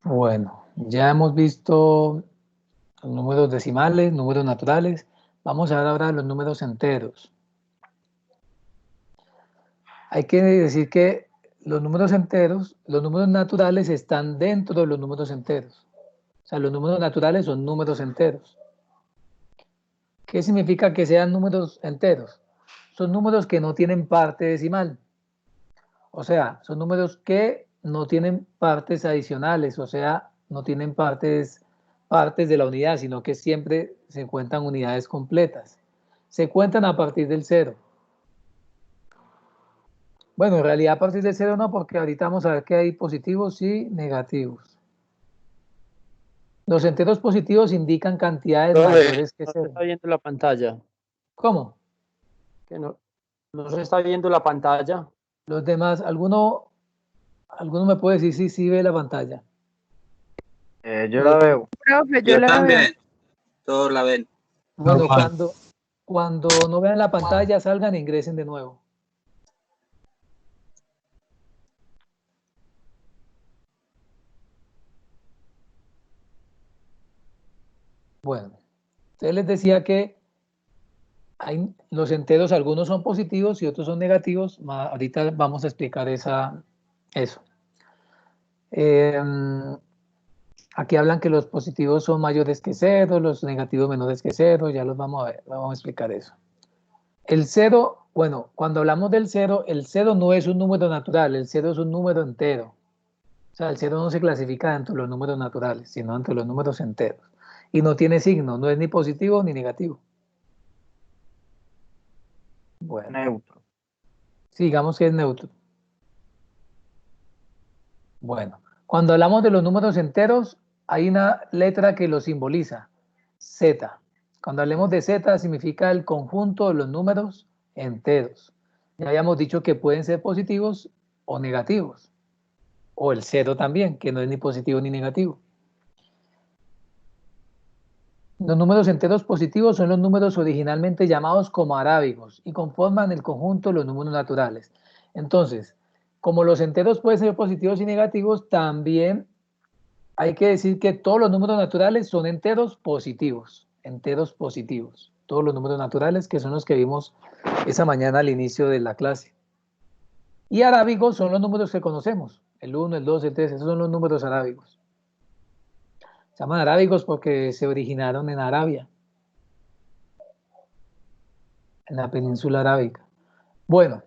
Bueno, ya hemos visto los números decimales, números naturales. Vamos a ver ahora los números enteros. Hay que decir que los números enteros, los números naturales están dentro de los números enteros. O sea, los números naturales son números enteros. ¿Qué significa que sean números enteros? Son números que no tienen parte decimal. O sea, son números que no tienen partes adicionales, o sea, no tienen partes de la unidad, sino que siempre se cuentan unidades completas. Se cuentan a partir del cero. Bueno, en realidad a partir del cero no, porque ahorita vamos a ver que hay positivos y negativos. Los enteros positivos indican cantidades Profe, mayores que no se cero. está viendo la pantalla. ¿Cómo? Que no se está viendo la pantalla. Los demás, ¿alguno me puede decir si sí ve la pantalla? Yo la veo. Profe, yo Yo la veo. también, todos la ven. Bueno, cuando no vean la pantalla, salgan e ingresen de nuevo. Bueno, entonces les decía que los enteros, algunos son positivos y otros son negativos. Ahorita vamos a explicar eso. Eh, Aquí hablan que los positivos son mayores que cero, los negativos menores que cero, ya los vamos a ver, vamos a explicar eso. El cero, bueno, cuando hablamos del cero, el cero no es un número natural, el cero es un número entero. O sea, el cero no se clasifica dentro de los números naturales, sino dentro de los números enteros. Y no tiene signo, no es ni positivo ni negativo. Bueno, Neutro. sigamos que es neutro. Bueno, cuando hablamos de los números enteros, hay una letra que lo simboliza, Z. Cuando hablemos de Z, significa el conjunto de los números enteros. Ya habíamos dicho que pueden ser positivos o negativos, o el cero también, que no es ni positivo ni negativo. Los números enteros positivos son los números originalmente llamados como arábigos y conforman el conjunto de los números naturales. Entonces, como los enteros pueden ser positivos y negativos, también hay que decir que todos los números naturales son enteros positivos, todos los números naturales que son los que vimos esa mañana al inicio de la clase. Y arábigos son los números que conocemos, el 1, el 2, el 3, esos son los números arábigos. Se llaman arábigos porque se originaron en Arabia, en la península arábica. Bueno,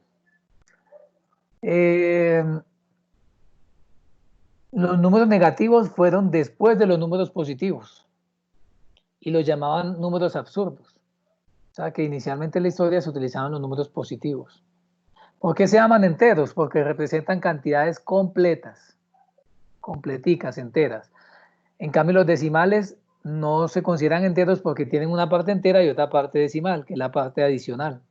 los números negativos fueron después de los números positivos y los llamaban números absurdos. O sea, que inicialmente en la historia se utilizaban los números positivos. ¿Por qué se llaman enteros? Porque representan cantidades completas, completicas, enteras. En cambio, los decimales no se consideran enteros porque tienen una parte entera y otra parte decimal, que es la parte adicional.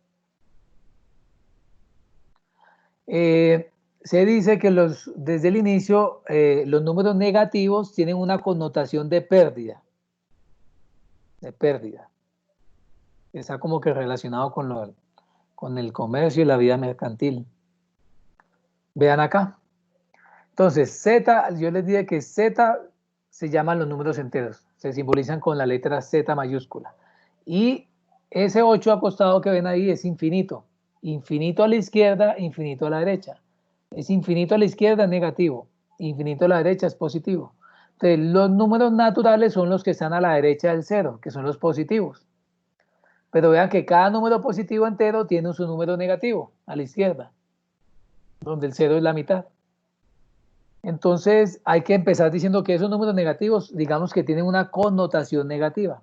Se dice que desde el inicio los números negativos tienen una connotación de pérdida. Está como que relacionado con el comercio y la vida mercantil. Vean acá. Entonces, Z, yo les dije que Z se llaman los números enteros, se simbolizan con la letra Z mayúscula. Y ese 8 acostado que ven ahí es infinito. Infinito a la izquierda, infinito a la derecha. Es infinito a la izquierda, negativo. Infinito a la derecha es positivo. Entonces, los números naturales son los que están a la derecha del cero, que son los positivos. Pero vean que cada número positivo entero tiene su número negativo a la izquierda, donde el cero es la mitad. Entonces hay que empezar diciendo que esos números negativos, digamos que tienen una connotación negativa.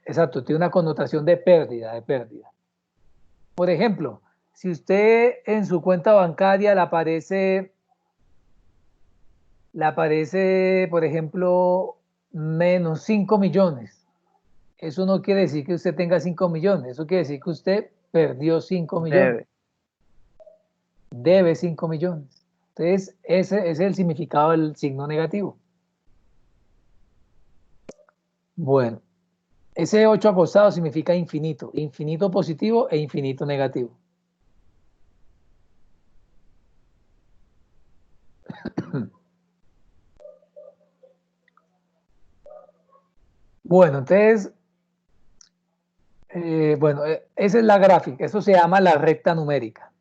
Exacto, tiene una connotación de pérdida, Por ejemplo, si usted en su cuenta bancaria le aparece, por ejemplo, menos 5 millones, eso no quiere decir que usted tenga 5 millones, eso quiere decir que usted perdió 5 millones. Debe 5 millones. Entonces, ese es el significado del signo negativo. Bueno, ese 8 acostado significa infinito, infinito positivo e infinito negativo. Bueno, entonces, esa es la gráfica. Eso se llama la recta numérica.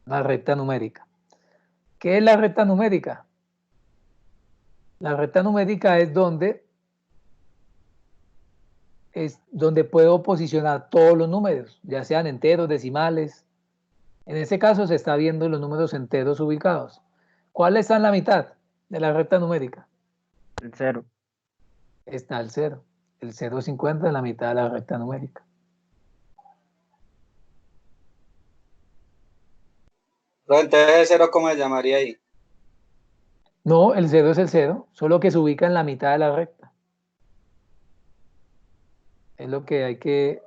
La recta numérica. ¿Qué es la recta numérica? La recta numérica es donde puedo posicionar todos los números, ya sean enteros, decimales. En este caso se está viendo los números enteros ubicados. ¿Cuál está en la mitad de la recta numérica? El 0. Está el 0. El 0 se encuentra en la mitad de la recta numérica. Pero entonces, ¿cero cómo se llamaría ahí? No, el 0 es el 0, solo que se ubica en la mitad de la recta. Es lo que hay que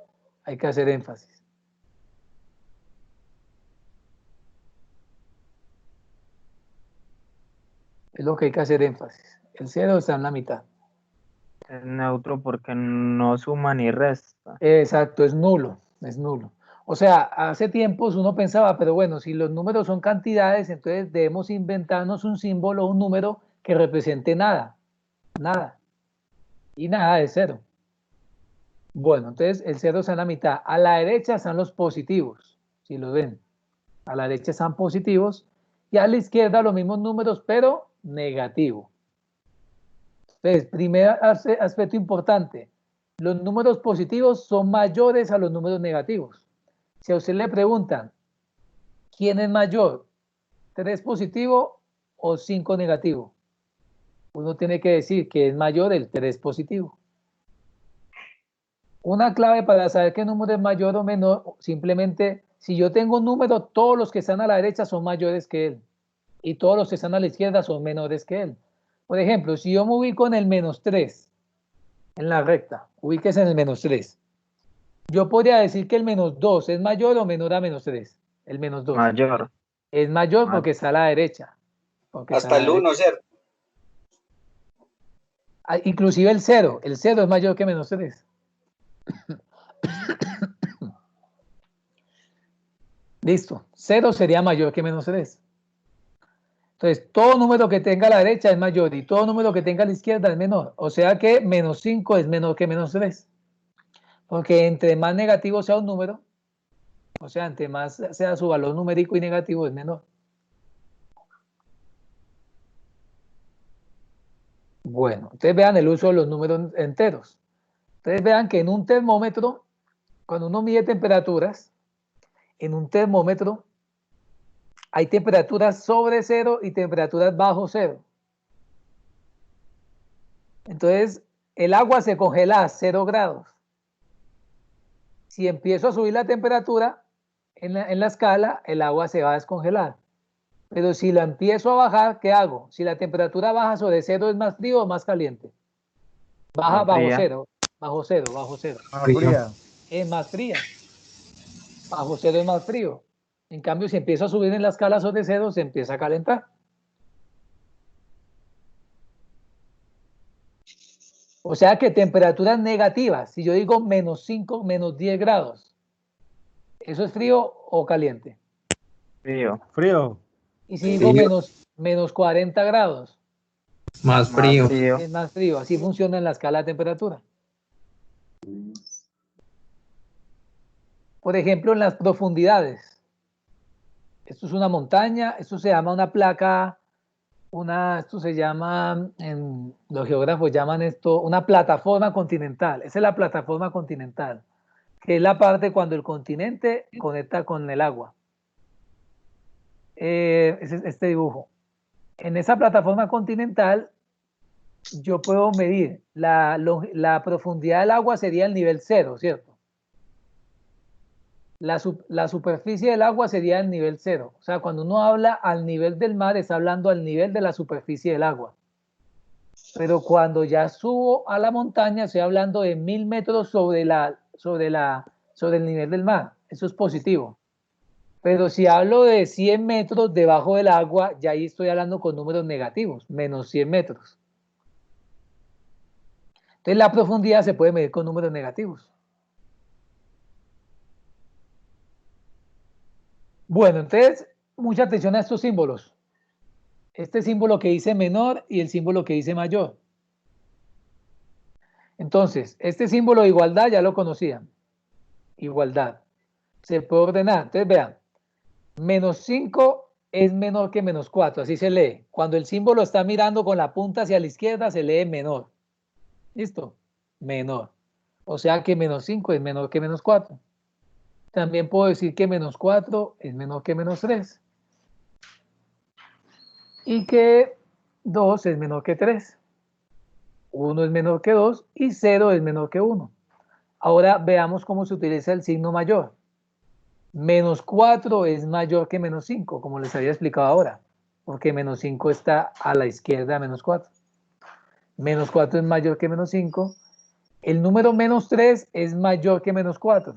hacer énfasis. Es lo que hay que hacer énfasis. El 0 está en la mitad. Es neutro porque no suma ni resta. Exacto, es nulo, es nulo. O sea, hace tiempos uno pensaba, pero bueno, si los números son cantidades, entonces debemos inventarnos un símbolo, un número que represente nada, nada. Y nada de 0. Bueno, entonces el 0 está en la mitad. A la derecha están los positivos, si los ven. A la derecha están positivos y a la izquierda los mismos números, pero negativo. Entonces, primer aspecto importante, los números positivos son mayores a los números negativos. Si a usted le preguntan, ¿quién es mayor? ¿3 positivo o 5 negativo? Uno tiene que decir que es mayor el 3 positivo. Una clave para saber qué número es mayor o menor, simplemente, si yo tengo un número, todos los que están a la derecha son mayores que él y todos los que están a la izquierda son menores que él. Por ejemplo, si yo me ubico en el -3, en la recta, ubíquese en el -3. Yo podría decir que el -2 es mayor o menor a -3. El -2. Mayor. Es mayor porque está a la derecha. Porque está a Hasta la el derecha. 1, ¿cierto? Inclusive el 0. El 0 es mayor que -3. Listo. 0 sería mayor que -3. Entonces, todo número que tenga a la derecha es mayor y todo número que tenga a la izquierda es menor. O sea que -5 es menor que -3. Porque entre más negativo sea un número, o sea, entre más sea su valor numérico y negativo, es menor. Bueno, ustedes vean el uso de los números enteros. Ustedes vean que en un termómetro, cuando uno mide temperaturas, en un termómetro hay temperaturas sobre 0 y temperaturas bajo 0. Entonces, el agua se congela a 0 grados. Si empiezo a subir la temperatura en la escala, el agua se va a descongelar. Pero si la empiezo a bajar, ¿qué hago? Si la temperatura baja sobre 0, ¿es más frío o más caliente? Baja Más bajo fría. 0, bajo 0, bajo 0. Más fría. Es más fría. Bajo 0 es más frío. En cambio, si empiezo a subir en la escala sobre 0, se empieza a calentar. O sea que temperaturas negativas, si yo digo -5, -10 grados, ¿eso es frío o caliente? Frío. Frío. Y si digo menos 40 grados, Más Más frío. frío. es más frío. Así funciona en la escala de temperatura. Por ejemplo, en las profundidades. Esto es una montaña, esto se llama una placa, esto se llama, los geógrafos llaman esto una plataforma continental. Esa es la plataforma continental, que es la parte cuando el continente conecta con el agua. Es este dibujo. En esa plataforma continental yo puedo medir la profundidad del agua sería el nivel 0, ¿cierto? La superficie del agua sería el nivel 0. O sea, cuando uno habla al nivel del mar, está hablando al nivel de la superficie del agua. Pero cuando ya subo a la montaña, estoy hablando de 1000 metros sobre el nivel del mar. Eso es positivo. Pero si hablo de 100 metros debajo del agua, ya ahí estoy hablando con números negativos, menos 100 metros. Entonces la profundidad se puede medir con números negativos. Bueno, entonces, mucha atención a estos símbolos. Este símbolo que dice menor y el símbolo que dice mayor. Entonces, este símbolo de igualdad ya lo conocían. Igualdad. Se puede ordenar. Entonces, vean, menos 5 es menor que menos 4, así se lee. Cuando el símbolo está mirando con la punta hacia la izquierda, se lee menor. ¿Listo? Menor. O sea que menos 5 es menor que menos 4. También puedo decir que menos 4 es menor que menos 3. Y que 2 es menor que 3. 1 es menor que 2 y 0 es menor que 1. Ahora veamos cómo se utiliza el signo mayor. Menos 4 es mayor que menos 5, como les había explicado ahora, porque menos 5 está a la izquierda de menos 4. Menos 4 es mayor que menos 5. El número menos 3 es mayor que menos 4.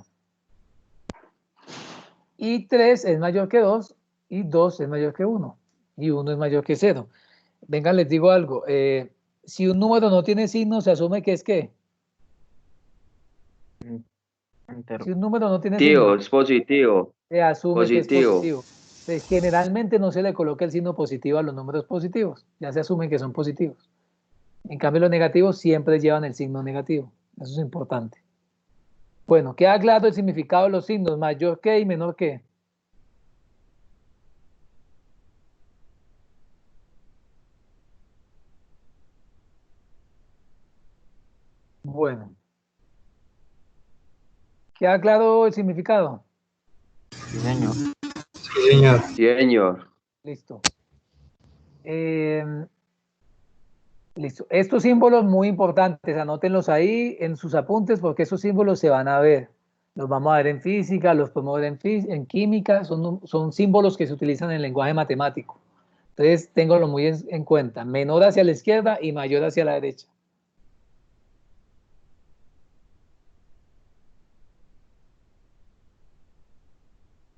Y 3 es mayor que 2 y 2 es mayor que 1. Y 1 es mayor que 0. Vengan, les digo algo. Si un número no tiene signo, se asume que es ¿qué? Entero. Si un número no tiene Tío, signo, es positivo. se asume que es Positivo. positivo. Entonces, generalmente no se le coloca el signo positivo a los números positivos. Ya se asume que son positivos. En cambio, los negativos siempre llevan el signo negativo. Eso es importante. Bueno, queda claro el significado de los signos, mayor que y menor que. Bueno, ¿queda claro el significado? Sí, señor. Sí, señor. Sí, señor. Listo. Listo. Estos símbolos muy importantes, anótenlos ahí en sus apuntes porque esos símbolos se van a ver. Los vamos a ver en física, los podemos ver en química, son símbolos que se utilizan en el lenguaje matemático. Entonces, ténganlo muy en cuenta. Menor hacia la izquierda y mayor hacia la derecha.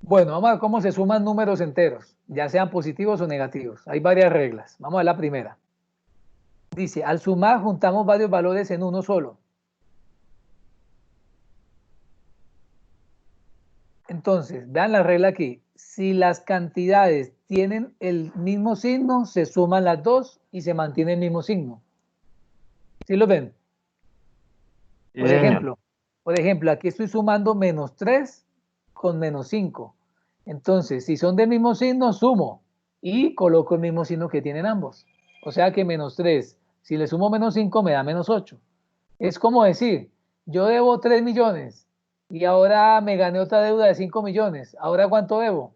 Bueno, vamos a ver cómo se suman números enteros, ya sean positivos o negativos. Hay varias reglas. Vamos a ver la primera. Dice, al sumar juntamos varios valores en uno solo. Entonces, vean la regla aquí. Si las cantidades tienen el mismo signo, se suman las dos y se mantiene el mismo signo. ¿Sí lo ven? Sí, señor. Por ejemplo, aquí estoy sumando menos 3 con menos 5. Entonces, si son del mismo signo, sumo y coloco el mismo signo que tienen ambos. O sea que menos 3, si le sumo menos 5, me da menos 8. Es como decir, yo debo 3 millones y ahora me gané otra deuda de 5 millones. ¿Ahora cuánto debo?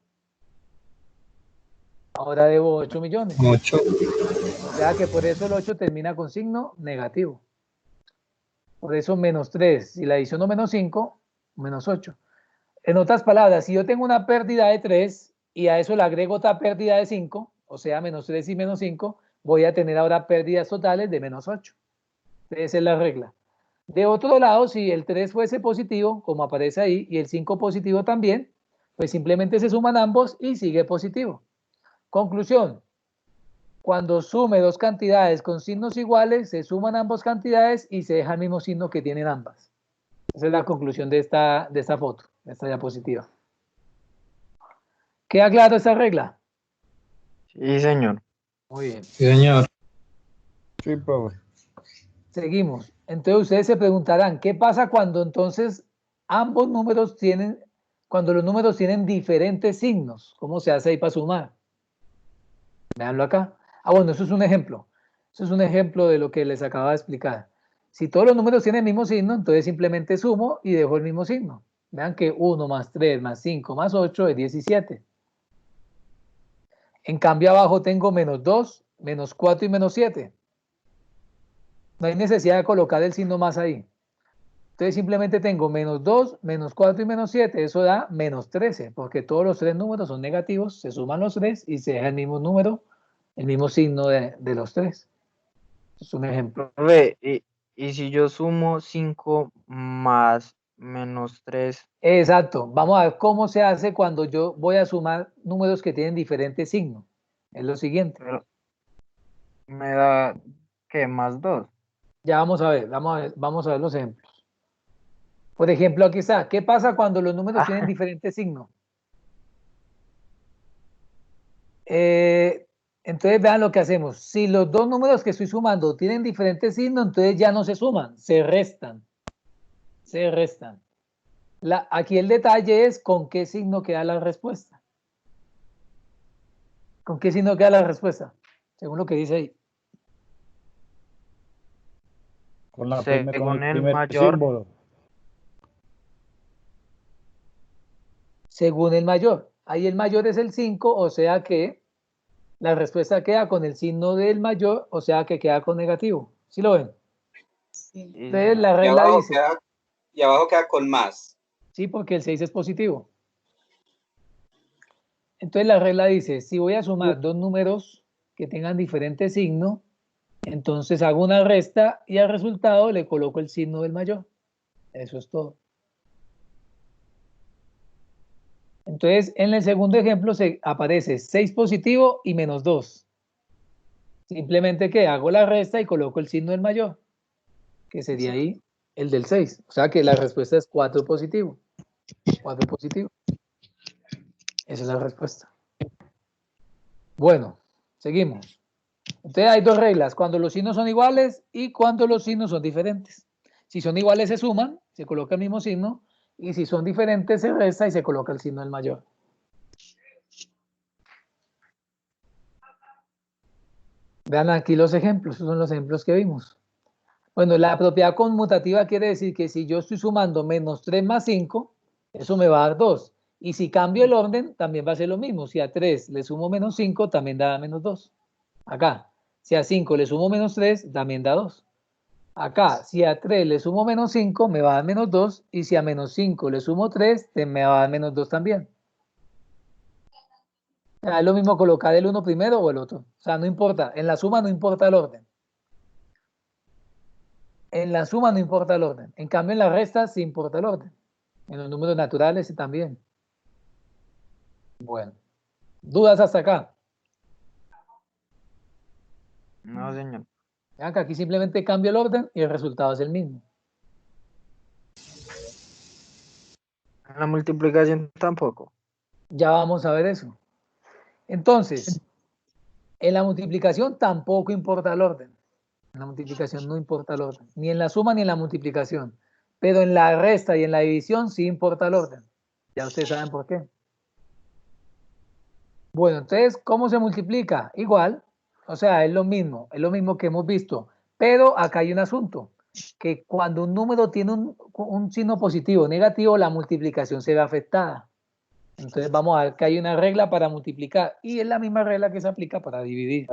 Ahora debo 8 millones. 8. O sea que por eso el 8 termina con signo negativo. Por eso menos 3, si la adiciono menos 5, menos 8. En otras palabras, si yo tengo una pérdida de 3 y a eso le agrego otra pérdida de 5, o sea, menos 3 y menos 5, voy a tener ahora pérdidas totales de menos 8. Esa es la regla. De otro lado, si el 3 fuese positivo, como aparece ahí, y el 5 positivo también, pues simplemente se suman ambos y sigue positivo. Conclusión. Cuando sume dos cantidades con signos iguales, se suman ambas cantidades y se deja el mismo signo que tienen ambas. Esa es la conclusión de esta foto, de esta diapositiva. ¿Queda claro esta regla? Sí, señor. Muy bien. Sí, señor. Sí, profe. Seguimos. Entonces ustedes se preguntarán, ¿qué pasa cuando entonces ambos números cuando los números tienen diferentes signos? ¿Cómo se hace ahí para sumar? Veanlo acá. Bueno, eso es un ejemplo. Eso es un ejemplo de lo que les acabo de explicar. Si todos los números tienen el mismo signo, entonces simplemente sumo y dejo el mismo signo. Vean que 1 más 3 más 5 más 8 es 17. En cambio abajo tengo menos 2, menos 4 y menos 7. No hay necesidad de colocar el signo más ahí. Entonces simplemente tengo menos 2, menos 4 y menos 7. Eso da menos 13, porque todos los tres números son negativos, se suman los tres y se deja el mismo número, el mismo signo de los tres. Es un ejemplo. Profe, y si yo sumo 5 más menos 3, Exacto. Vamos a ver cómo se hace cuando yo voy a sumar números que tienen diferentes signos. Es lo siguiente. pero me da, ¿qué? Más 2. Ya vamos a ver los ejemplos. Por ejemplo, aquí está. ¿Qué pasa cuando los números tienen diferentes signos? Entonces vean lo que hacemos. Si los dos números que estoy sumando tienen diferentes signos, entonces ya no se suman, se restan. Se restan. Aquí el detalle es con qué signo queda la respuesta. ¿Con qué signo queda la respuesta? Según lo que dice ahí. Con el Según el primer mayor. símbolo. Según el mayor. Ahí el mayor es el 5, o sea que la respuesta queda con el signo del mayor, o sea que queda con negativo. ¿Sí lo ven? Entonces la regla dice... y abajo queda con más. Sí, porque el 6 es positivo. Entonces la regla dice, si voy a sumar dos números que tengan diferente signo, entonces hago una resta y al resultado le coloco el signo del mayor. Eso es todo. Entonces, en el segundo ejemplo se aparece 6 positivo y menos 2. Simplemente que hago la resta y coloco el signo del mayor, que sería ahí el del 6. O sea que la respuesta es 4 positivo. 4 positivo. Esa es la respuesta. Bueno, seguimos. Entonces hay dos reglas, cuando los signos son iguales y cuando los signos son diferentes. Si son iguales se suman, se coloca el mismo signo, y si son diferentes se resta y se coloca el signo del mayor. Vean aquí los ejemplos, esos son los ejemplos que vimos. Bueno, la propiedad conmutativa quiere decir que si yo estoy sumando menos 3 más 5, eso me va a dar 2. Y si cambio el orden, también va a ser lo mismo. Si a 3 le sumo menos 5, también da menos 2. Acá, si a 5 le sumo menos 3, también da 2. Acá, si a 3 le sumo menos 5, me va a dar menos 2. Y si a menos 5 le sumo 3, me va a dar menos 2 también. O sea, es lo mismo colocar el uno primero o el otro. O sea, no importa. En la suma no importa el orden. En la suma no importa el orden. En cambio, en la resta sí importa el orden. En los números naturales también. Bueno. ¿Dudas hasta acá? No, señor. Vean que aquí simplemente cambio el orden y el resultado es el mismo. En la multiplicación tampoco. Ya vamos a ver eso. Entonces, en la multiplicación tampoco importa el orden. En la multiplicación no importa el orden. Ni en la suma ni en la multiplicación. Pero en la resta y en la división sí importa el orden. Ya ustedes saben por qué. Bueno, entonces, ¿cómo se multiplica? Igual, o sea, es lo mismo que hemos visto, pero acá hay un asunto, que cuando un número tiene un signo positivo o negativo, la multiplicación se ve afectada. Entonces vamos a ver que hay una regla para multiplicar, y es la misma regla que se aplica para dividir.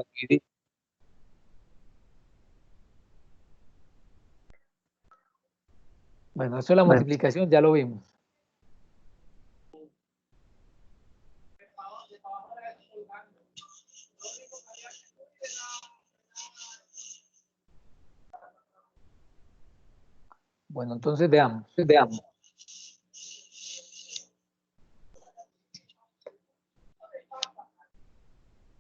Bueno, esto es la multiplicación, ya lo vimos. Bueno, entonces veamos.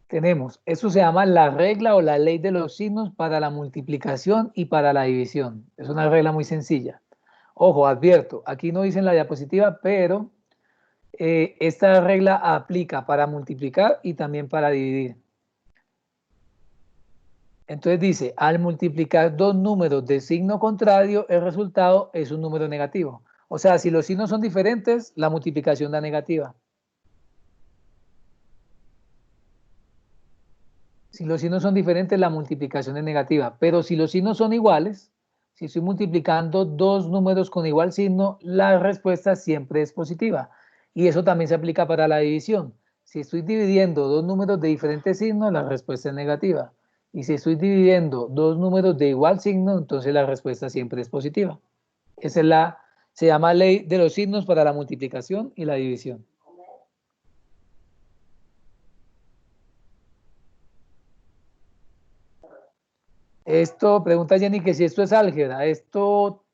Tenemos, eso se llama la regla o la ley de los signos para la multiplicación y para la división. Es una regla muy sencilla. Ojo, advierto, aquí no dice en la diapositiva, pero esta regla aplica para multiplicar y también para dividir. Entonces dice, al multiplicar dos números de signo contrario, el resultado es un número negativo. O sea, si los signos son diferentes, la multiplicación da negativa. Si los signos son diferentes, la multiplicación es negativa. Pero si los signos son iguales, si estoy multiplicando dos números con igual signo, la respuesta siempre es positiva. Y eso también se aplica para la división. Si estoy dividiendo dos números de diferentes signos, la respuesta es negativa. Y si estoy dividiendo dos números de igual signo, entonces la respuesta siempre es positiva. Esa es se llama ley de los signos para la multiplicación y la división. Esto, pregunta Jenny que si esto es álgebra. Esto,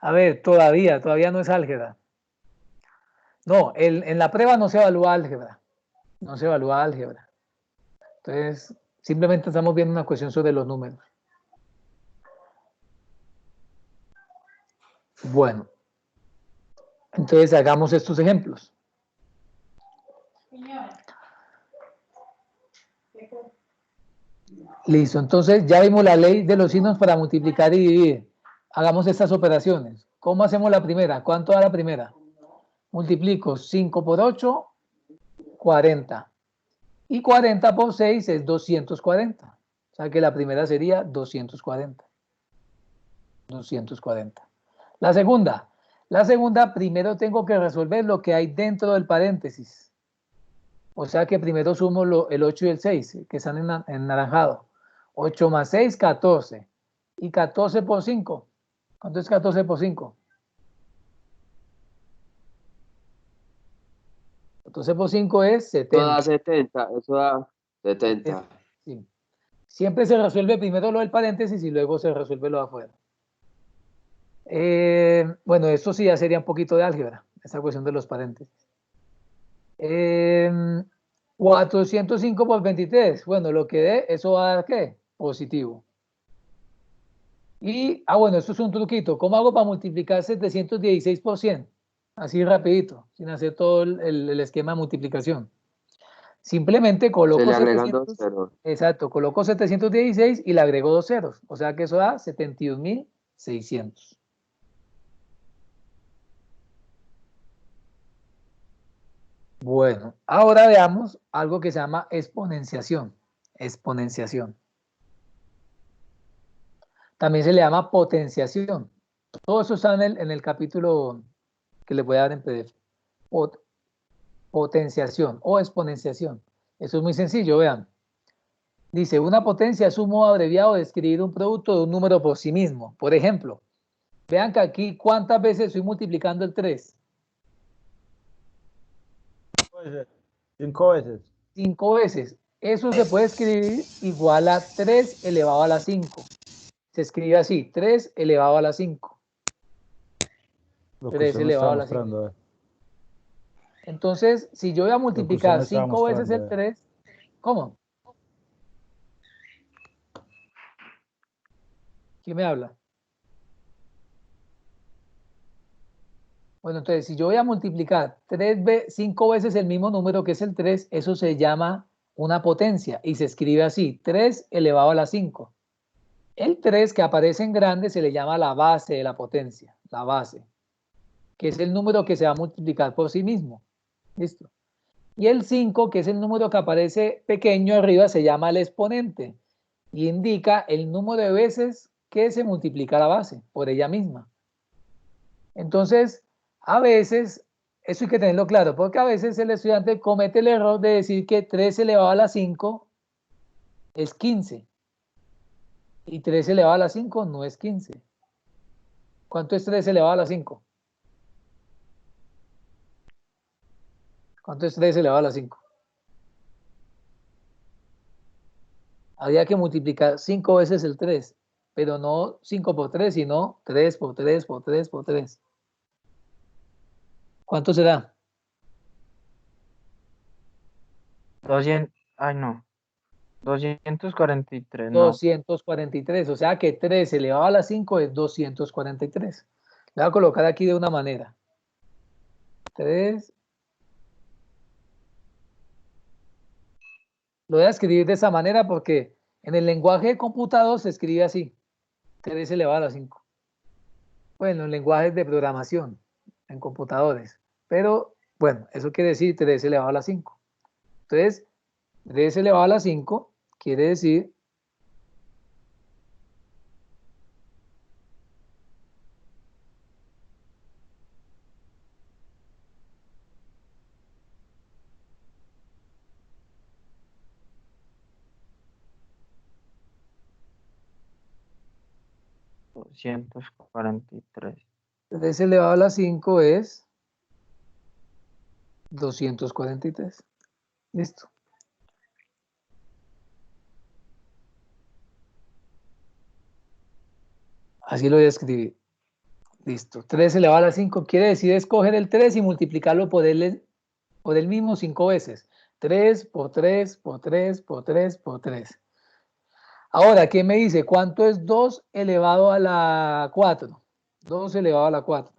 a ver, todavía no es álgebra. No, en la prueba no se evalúa álgebra. No se evalúa álgebra. Entonces, simplemente estamos viendo una cuestión sobre los números. Bueno, entonces hagamos estos ejemplos. Listo, entonces ya vimos la ley de los signos para multiplicar y dividir. Hagamos estas operaciones. ¿Cómo hacemos la primera? ¿Cuánto da la primera? Multiplico 5 por 8, 40. Y 40 por 6 es 240. O sea que la primera sería 240. 240. La segunda primero tengo que resolver lo que hay dentro del paréntesis. O sea que primero sumo el 8 y el 6, que están en naranjado. 8 más 6, 14. Y 14 por 5. ¿Cuánto es 14 por 5? 14 por 5 es 70. 70, eso da 70. Sí. Siempre se resuelve primero lo del paréntesis y luego se resuelve lo de afuera. Bueno, esto sí ya sería un poquito de álgebra, esta cuestión de los paréntesis. 405 por 23. Bueno, lo que dé, eso va a dar ¿qué? Positivo. Y, bueno, esto es un truquito. ¿Cómo hago para multiplicar 716 por 100? Así rapidito, sin hacer todo el esquema de multiplicación. Simplemente Se coloco le agregan 700. dos ceros. Exacto, coloco 716 y le agrego 2 ceros. O sea que eso da 71.600. Bueno, ahora veamos algo que se llama exponenciación. Exponenciación. También se le llama potenciación. Todo eso está en el capítulo que les voy a dar en PDF. Potenciación o exponenciación. Eso es muy sencillo, vean. Dice, una potencia es un modo abreviado de escribir un producto de un número por sí mismo. Por ejemplo, vean que aquí, ¿cuántas veces estoy multiplicando el 3? 5 veces. 5 veces. Eso se puede escribir igual a 3 elevado a la 5. Se escribe así, 3 elevado a la 5. Lo que 3 usted me elevado estaba a la 5. mostrando. Entonces, si yo voy a Lo que usted multiplicar me estaba 5 veces el mostrando. 3, ¿cómo? ¿Quién me habla? Bueno, entonces, si yo voy a multiplicar 5 veces el mismo número que es el 3, eso se llama una potencia y se escribe así, 3 elevado a la 5. El 3 que aparece en grande se le llama la base de la potencia, la base, que es el número que se va a multiplicar por sí mismo. ¿Listo? Y el 5, que es el número que aparece pequeño arriba, se llama el exponente y indica el número de veces que se multiplica la base por ella misma. Entonces, a veces, eso hay que tenerlo claro, porque a veces el estudiante comete el error de decir que 3 elevado a la 5 es 15 y 3 elevado a la 5 no es 15. ¿Cuánto es 3 elevado a la 5? ¿Cuánto es 3 elevado a la 5? Habría que multiplicar 5 veces el 3, pero no 5 por 3, sino 3 por 3 por 3 por 3. ¿Cuánto será? 200, ay no, 243, no. 243, o sea que 3 elevado a la 5 es 243. Le voy a colocar aquí de una manera. 3. Lo voy a escribir de esa manera porque en el lenguaje de computador se escribe así. 3 elevado a la 5. Bueno, en lenguajes de programación, en computadores. Pero, bueno, eso quiere decir 3 elevado a la 5. Entonces, 3 elevado a la 5 quiere decir 243. 3 elevado a la 5 es 243. Listo. Así lo voy a escribir. Listo. 3 elevado a la 5 quiere decir escoger el 3 y multiplicarlo por el mismo 5 veces. 3 por 3 por 3 por 3 por 3. Ahora, ¿qué me dice? ¿Cuánto es 2 elevado a la 4? 2 elevado a la 4.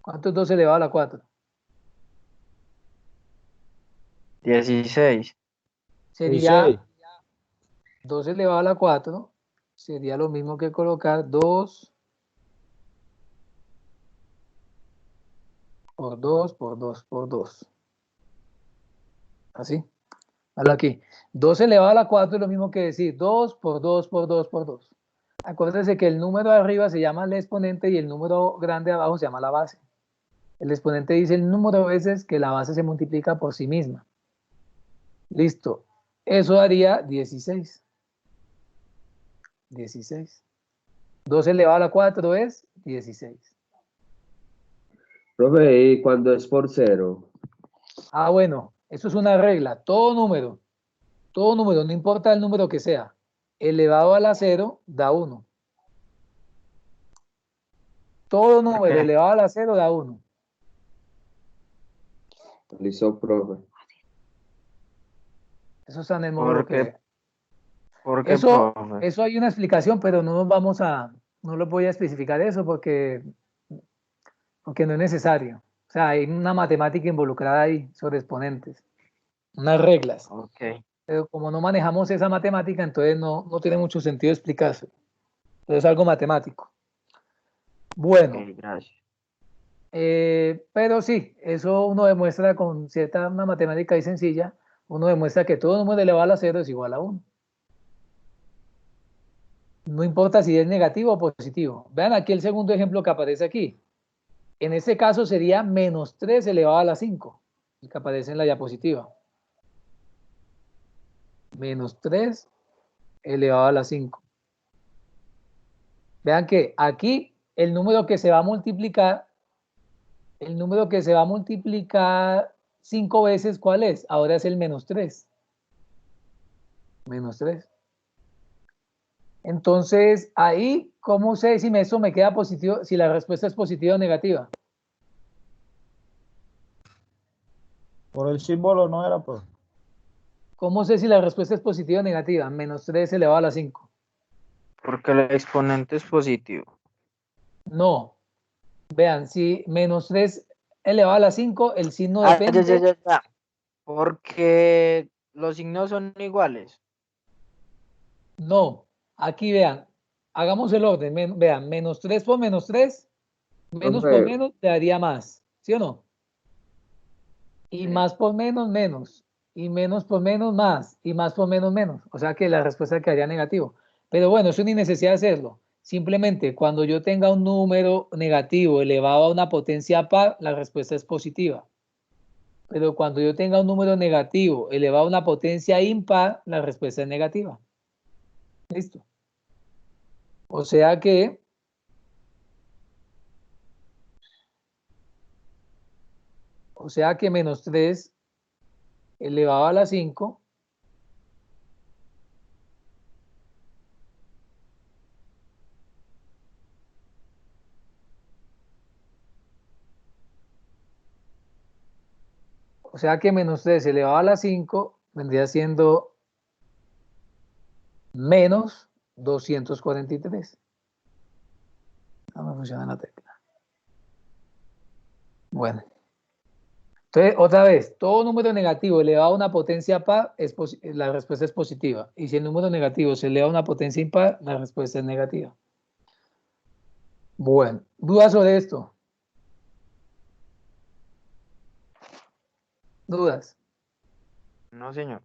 ¿Cuánto es 2 elevado a la 4? 16. sería 16. 2 elevado a la 4, sería lo mismo que colocar 2 por 2 por 2 por 2. Así. Hazlo aquí. 2 elevado a la 4 es lo mismo que decir 2 por 2 por 2 por 2. Acuérdense que el número de arriba se llama el exponente y el número grande de abajo se llama la base. El exponente dice el número de veces que la base se multiplica por sí misma. Listo. Eso daría 16. 16. 2 elevado a la 4 es 16. Profe, ¿y cuando es por 0? Ah, bueno, eso es una regla. Todo número, no importa el número que sea, elevado a la 0 da 1. Todo número qué? elevado a la 0 da 1. Listo, profe. Eso está en el módulo que... ¿Por qué, Eso profe? hay una explicación, pero no les voy a especificar eso porque no es necesario. O sea, hay una matemática involucrada ahí sobre exponentes, unas reglas. Ok, Pero como no manejamos esa matemática, entonces no tiene mucho sentido explicarse. Entonces es algo matemático. Bueno, ok, gracias. pero sí, eso uno demuestra con una matemática ahí sencilla, uno demuestra que todo número elevado a la 0 es igual a 1. No importa si es negativo o positivo. Vean aquí el segundo ejemplo que aparece aquí. En este caso sería menos 3 elevado a la 5, el que aparece en la diapositiva. Menos 3 elevado a la 5. Vean que aquí el número que se va a multiplicar, 5 veces, ¿cuál es? Ahora es el menos 3. Menos 3. Entonces, ahí, ¿cómo sé si eso me queda positivo, si la respuesta es positiva o negativa? Por el símbolo no era, profe. ¿Cómo sé si la respuesta es positiva o negativa? Menos 3 elevado a la 5. Porque el exponente es positivo. No. Vean, si menos 3 elevado a la 5, el signo Ya. depende. Porque los signos son iguales. No. Aquí vean, hagamos el orden. Vean, menos 3 por menos 3, menos por Profe, menos te daría más. ¿Sí o no? Y Sí. más por menos, menos. Y menos por menos, más. Y más por menos, menos. O sea que la respuesta quedaría negativo. Pero bueno, eso ni necesidad de hacerlo. Simplemente cuando yo tenga un número negativo elevado a una potencia par, la respuesta es positiva. Pero cuando yo tenga un número negativo elevado a una potencia impar, la respuesta es negativa. Listo. O sea que menos 3 elevado a la 5 o sea que menos 3 elevado a la 5 vendría siendo menos 243. No me funciona la tecla. Bueno. Entonces, otra vez, todo número negativo elevado a una potencia par, la respuesta es positiva. Y si el número negativo se eleva a una potencia impar, la respuesta es negativa. Bueno, ¿dudas sobre esto? ¿Dudas? No, señor.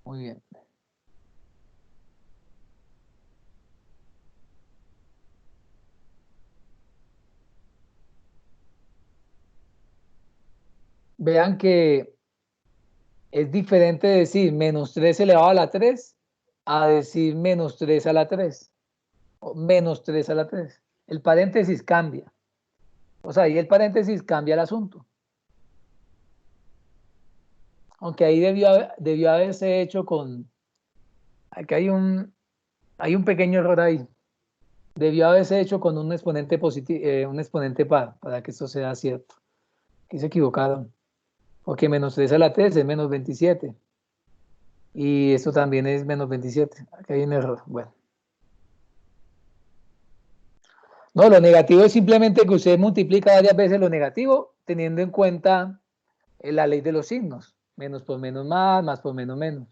Muy bien. Vean que es diferente decir menos 3 elevado a la 3 a decir menos 3 a la 3 o menos 3 a la 3. El paréntesis cambia. O sea, ahí el paréntesis cambia el asunto. Aunque ahí debió haberse hecho con... Aquí hay un pequeño error ahí. Debió haberse hecho con un exponente positivo, un exponente par, para que esto sea cierto. Aquí se equivocaron. Porque menos 3 a la 3 es menos 27. Y esto también es menos 27. Aquí hay un error. Bueno. No, lo negativo es simplemente que usted multiplica varias veces lo negativo teniendo en cuenta la ley de los signos. Menos por menos más por menos menos.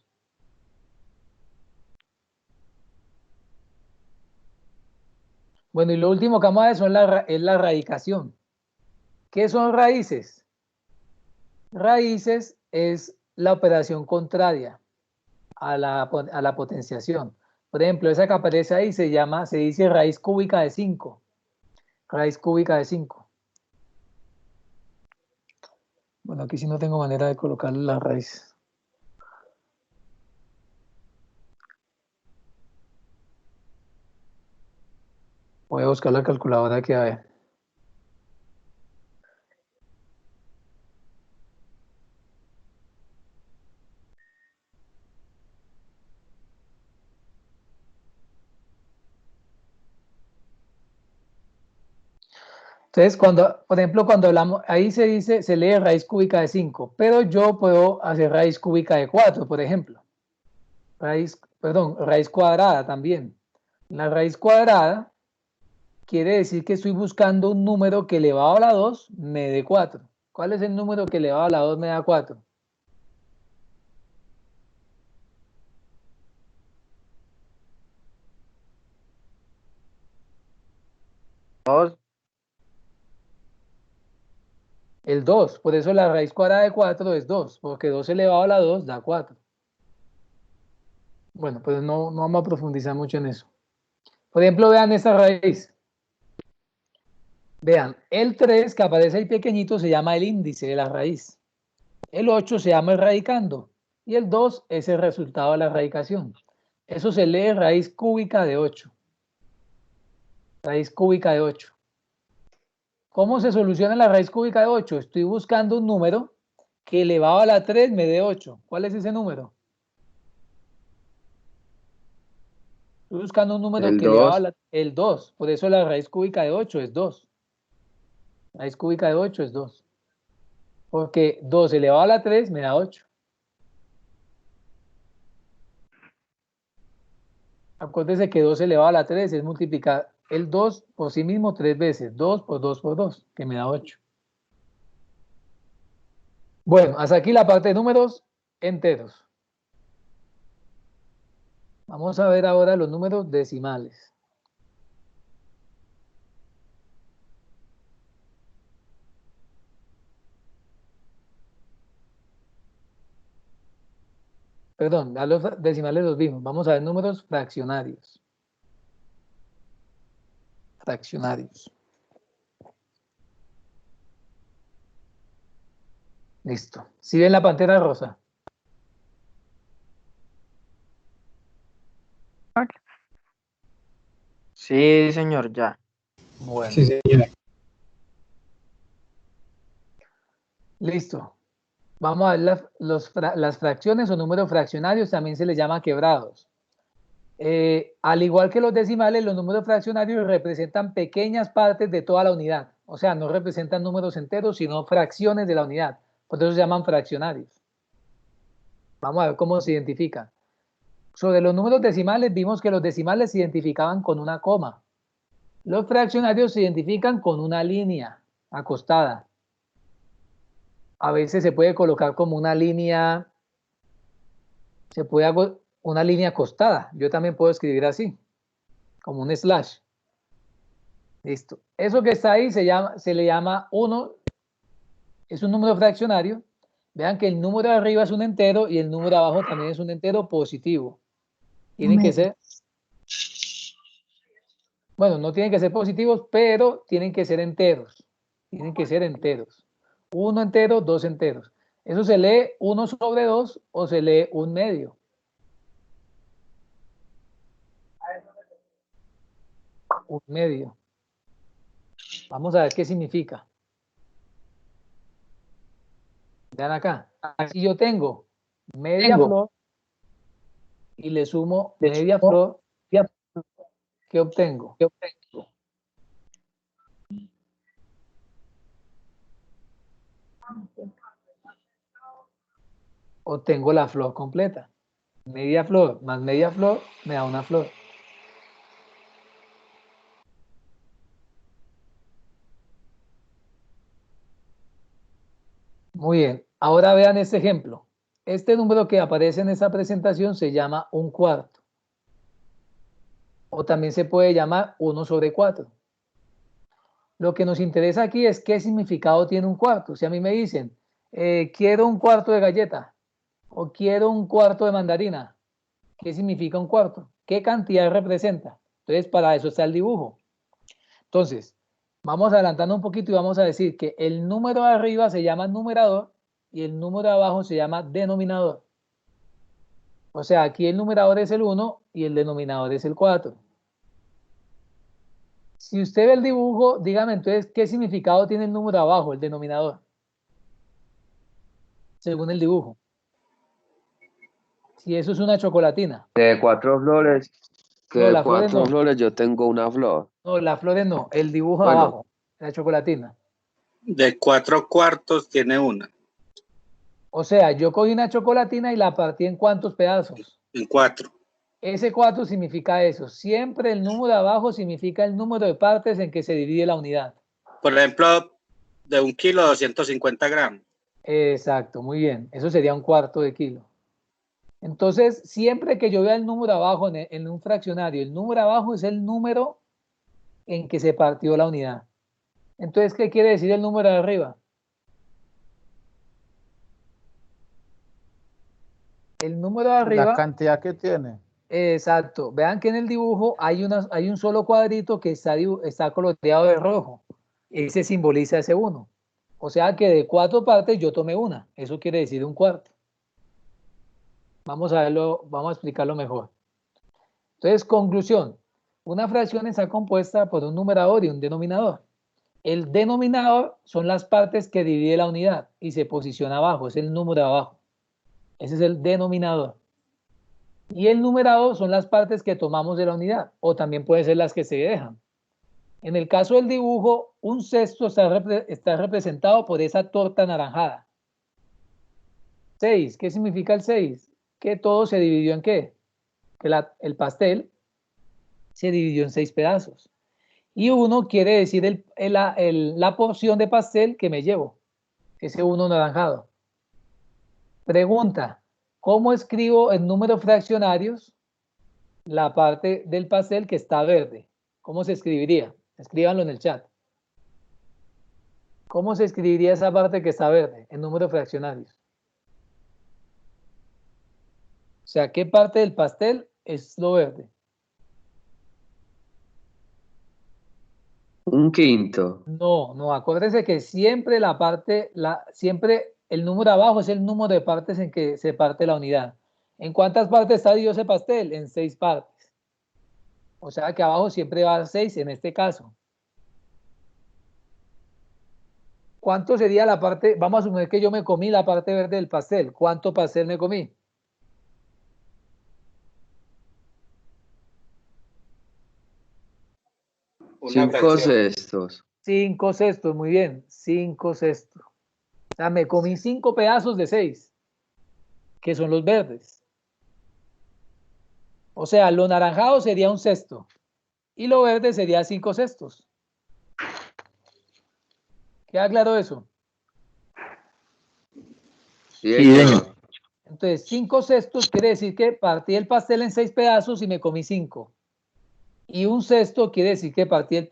Bueno, y lo último que vamos a ver es la radicación. ¿Qué son raíces? Raíces es la operación contraria a la potenciación. Por ejemplo, esa que aparece ahí se dice raíz cúbica de 5. Raíz cúbica de 5. Bueno, aquí sí no tengo manera de colocar la raíz. Voy a buscar la calculadora que hay. Entonces, por ejemplo, cuando hablamos, ahí se lee raíz cúbica de 5, pero yo puedo hacer raíz cúbica de 4, por ejemplo. Raíz cuadrada también. La raíz cuadrada quiere decir que estoy buscando un número que elevado a la 2 me dé 4. ¿Cuál es el número que elevado a la 2 me da 4? 2. El 2. Por eso la raíz cuadrada de 4 es 2, porque 2 elevado a la 2 da 4. Bueno, pues no vamos a profundizar mucho en eso. Por ejemplo, vean esta raíz. Vean, el 3 que aparece ahí pequeñito se llama el índice de la raíz. El 8 se llama el radicando. Y el 2 es el resultado de la radicación. Eso se lee raíz cúbica de 8. Raíz cúbica de 8. ¿Cómo se soluciona la raíz cúbica de 8? Estoy buscando un número que elevado a la 3 me dé 8. ¿Cuál es ese número? Estoy buscando un número El que elevado a 2. el 2. Por eso la raíz cúbica de 8 es 2. Raíz cúbica de 8 es 2. Porque 2 elevado a la 3 me da 8. Acuérdese que 2 elevado a la 3 es multiplicar el 2 por sí mismo 3 veces. 2 por 2 por 2, que me da 8. Bueno, hasta aquí la parte de números enteros. Vamos a ver ahora los números decimales. Perdón, a los decimales los vimos. Vamos a ver números fraccionarios. Fraccionarios. Listo. ¿Sí ven la pantera rosa? Sí, señor, ya. Bueno, Sí, señor. listo. Vamos a ver las fracciones o números fraccionarios, también se les llama quebrados. Al igual que los decimales, los números fraccionarios representan pequeñas partes de toda la unidad. O sea, no representan números enteros, sino fracciones de la unidad. Por eso se llaman fraccionarios. Vamos a ver cómo se identifican. Sobre los números decimales, vimos que los decimales se identificaban con una coma. Los fraccionarios se identifican con una línea acostada. A veces se puede colocar como una línea, una línea acostada. Yo también puedo escribir así, como un slash. Listo. Eso que está ahí se le llama 1, es un número fraccionario. Vean que el número de arriba es un entero y el número de abajo también es un entero positivo. Tienen que ser, bueno, no tienen que ser positivos, pero tienen que ser enteros. Tienen que ser enteros. 1 entero, 2 enteros. Eso se lee 1 sobre 2 o se lee 1 medio. Un medio. Vamos a ver qué significa. Vean acá. Si yo tengo media flor y le sumo media flor, ¿qué obtengo? Obtengo la flor completa. Media flor más media flor me da una flor. Muy bien. Ahora vean este ejemplo. este número que aparece en esa presentación se llama 1/4. O también se puede llamar 1/4. Lo que nos interesa aquí es qué significado tiene 1/4. Si a mí me dicen, quiero 1/4 de galleta o quiero 1/4 de mandarina, ¿qué significa 1/4? ¿Qué cantidad representa? Entonces, para eso está el dibujo. Entonces, vamos adelantando un poquito y vamos a decir que el número de arriba se llama numerador y el número de abajo se llama denominador. O sea, aquí el numerador es el 1 y el denominador es el 4. Si usted ve el dibujo, dígame entonces, ¿qué significado tiene el número abajo, el denominador? Según el dibujo. Si eso es una chocolatina. De 4 flores, que No, de las flores 4 no. flores yo tengo una flor. No, las flores no. El dibujo Bueno. abajo, la chocolatina. De 4/4 tiene una. O sea, yo cogí una chocolatina y la partí en ¿cuántos pedazos? En 4. Ese 4 significa eso. Siempre el número de abajo significa el número de partes en que se divide la unidad. Por ejemplo, de 1 kilo, 250 gramos. Exacto, muy bien. Eso sería 1/4 de kilo. Entonces, siempre que yo vea el número abajo en un fraccionario, el número abajo es el número en que se partió la unidad. Entonces, ¿qué quiere decir el número de arriba? El número de La arriba, cantidad que tiene. exacto. Vean que en el dibujo hay un solo cuadrito que está coloreado de rojo. Ese simboliza ese 1. O sea que de 4 partes yo tomé una. Eso quiere decir 1/4. Vamos a verlo, vamos a explicarlo mejor. Entonces, conclusión. Una fracción está compuesta por un numerador y un denominador. El denominador son las partes que divide la unidad y se posiciona abajo, es el número de abajo. Ese es el denominador. Y el numerador son las partes que tomamos de la unidad, o también pueden ser las que se dejan. En el caso del dibujo, un cesto está representado por esa torta anaranjada. 6, ¿qué significa el 6? Que todo se dividió en ¿qué? Que el pastel se dividió en 6 pedazos. Y 1 quiere decir la porción de pastel que me llevo, ese 1 naranjado. Pregunta, ¿cómo escribo en números fraccionarios la parte del pastel que está verde? ¿Cómo se escribiría? Escríbanlo en el chat. ¿Cómo se escribiría esa parte que está verde en números fraccionarios? O sea, ¿qué parte del pastel es lo verde? 1/5. No, acuérdense que siempre siempre el número abajo es el número de partes en que se parte la unidad. ¿En cuántas partes está dividido ese pastel? En 6 partes. O sea que abajo siempre va a 6 en este caso. ¿Cuánto sería la parte? Vamos a asumir que yo me comí la parte verde del pastel. ¿Cuánto pastel me comí? Una 5 fracción. cestos. 5 cestos, muy bien. 5 cestos. O sea, me comí 5 pedazos de 6, que son los verdes. O sea, lo naranjado sería un cesto y lo verde sería 5 cestos. ¿Queda claro eso? Sí, Sí, señor. Entonces, 5 cestos quiere decir que partí el pastel en 6 pedazos y me comí 5. Y un cesto quiere decir que partí el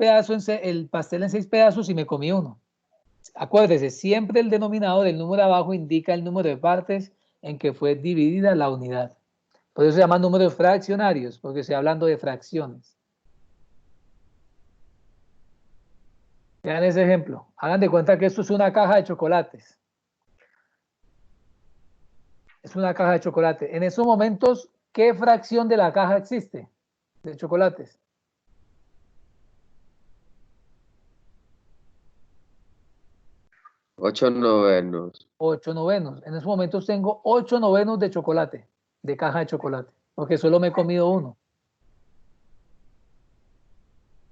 pastel en 6 pedazos y me comí 1. Acuérdese, siempre el denominador del número abajo indica el número de partes en que fue dividida la unidad. Por eso se llaman números fraccionarios, porque estoy hablando de fracciones. Vean ese ejemplo. Hagan de cuenta que esto es una caja de chocolates. Es una caja de chocolate. En esos momentos, ¿qué fracción de la caja existe de chocolates? Ocho novenos. 8 novenos. En esos momentos tengo 8 novenos de chocolate, de caja de chocolate, porque solo me he comido 1.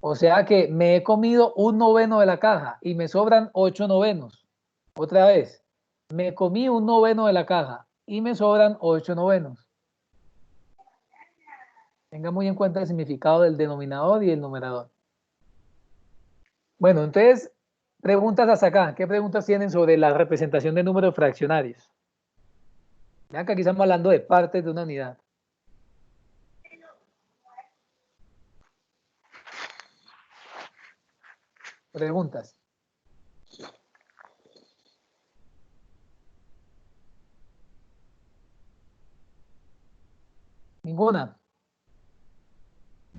O sea que me he comido 1 noveno de la caja y me sobran 8 novenos. Otra vez, me comí 1 noveno de la caja y me sobran 8 novenos. Tenga muy en cuenta el significado del denominador y el numerador. Bueno, entonces, preguntas hasta acá. ¿Qué preguntas tienen sobre la representación de números fraccionarios? Vean que aquí estamos hablando de partes de una unidad. Preguntas. ¿Ninguna?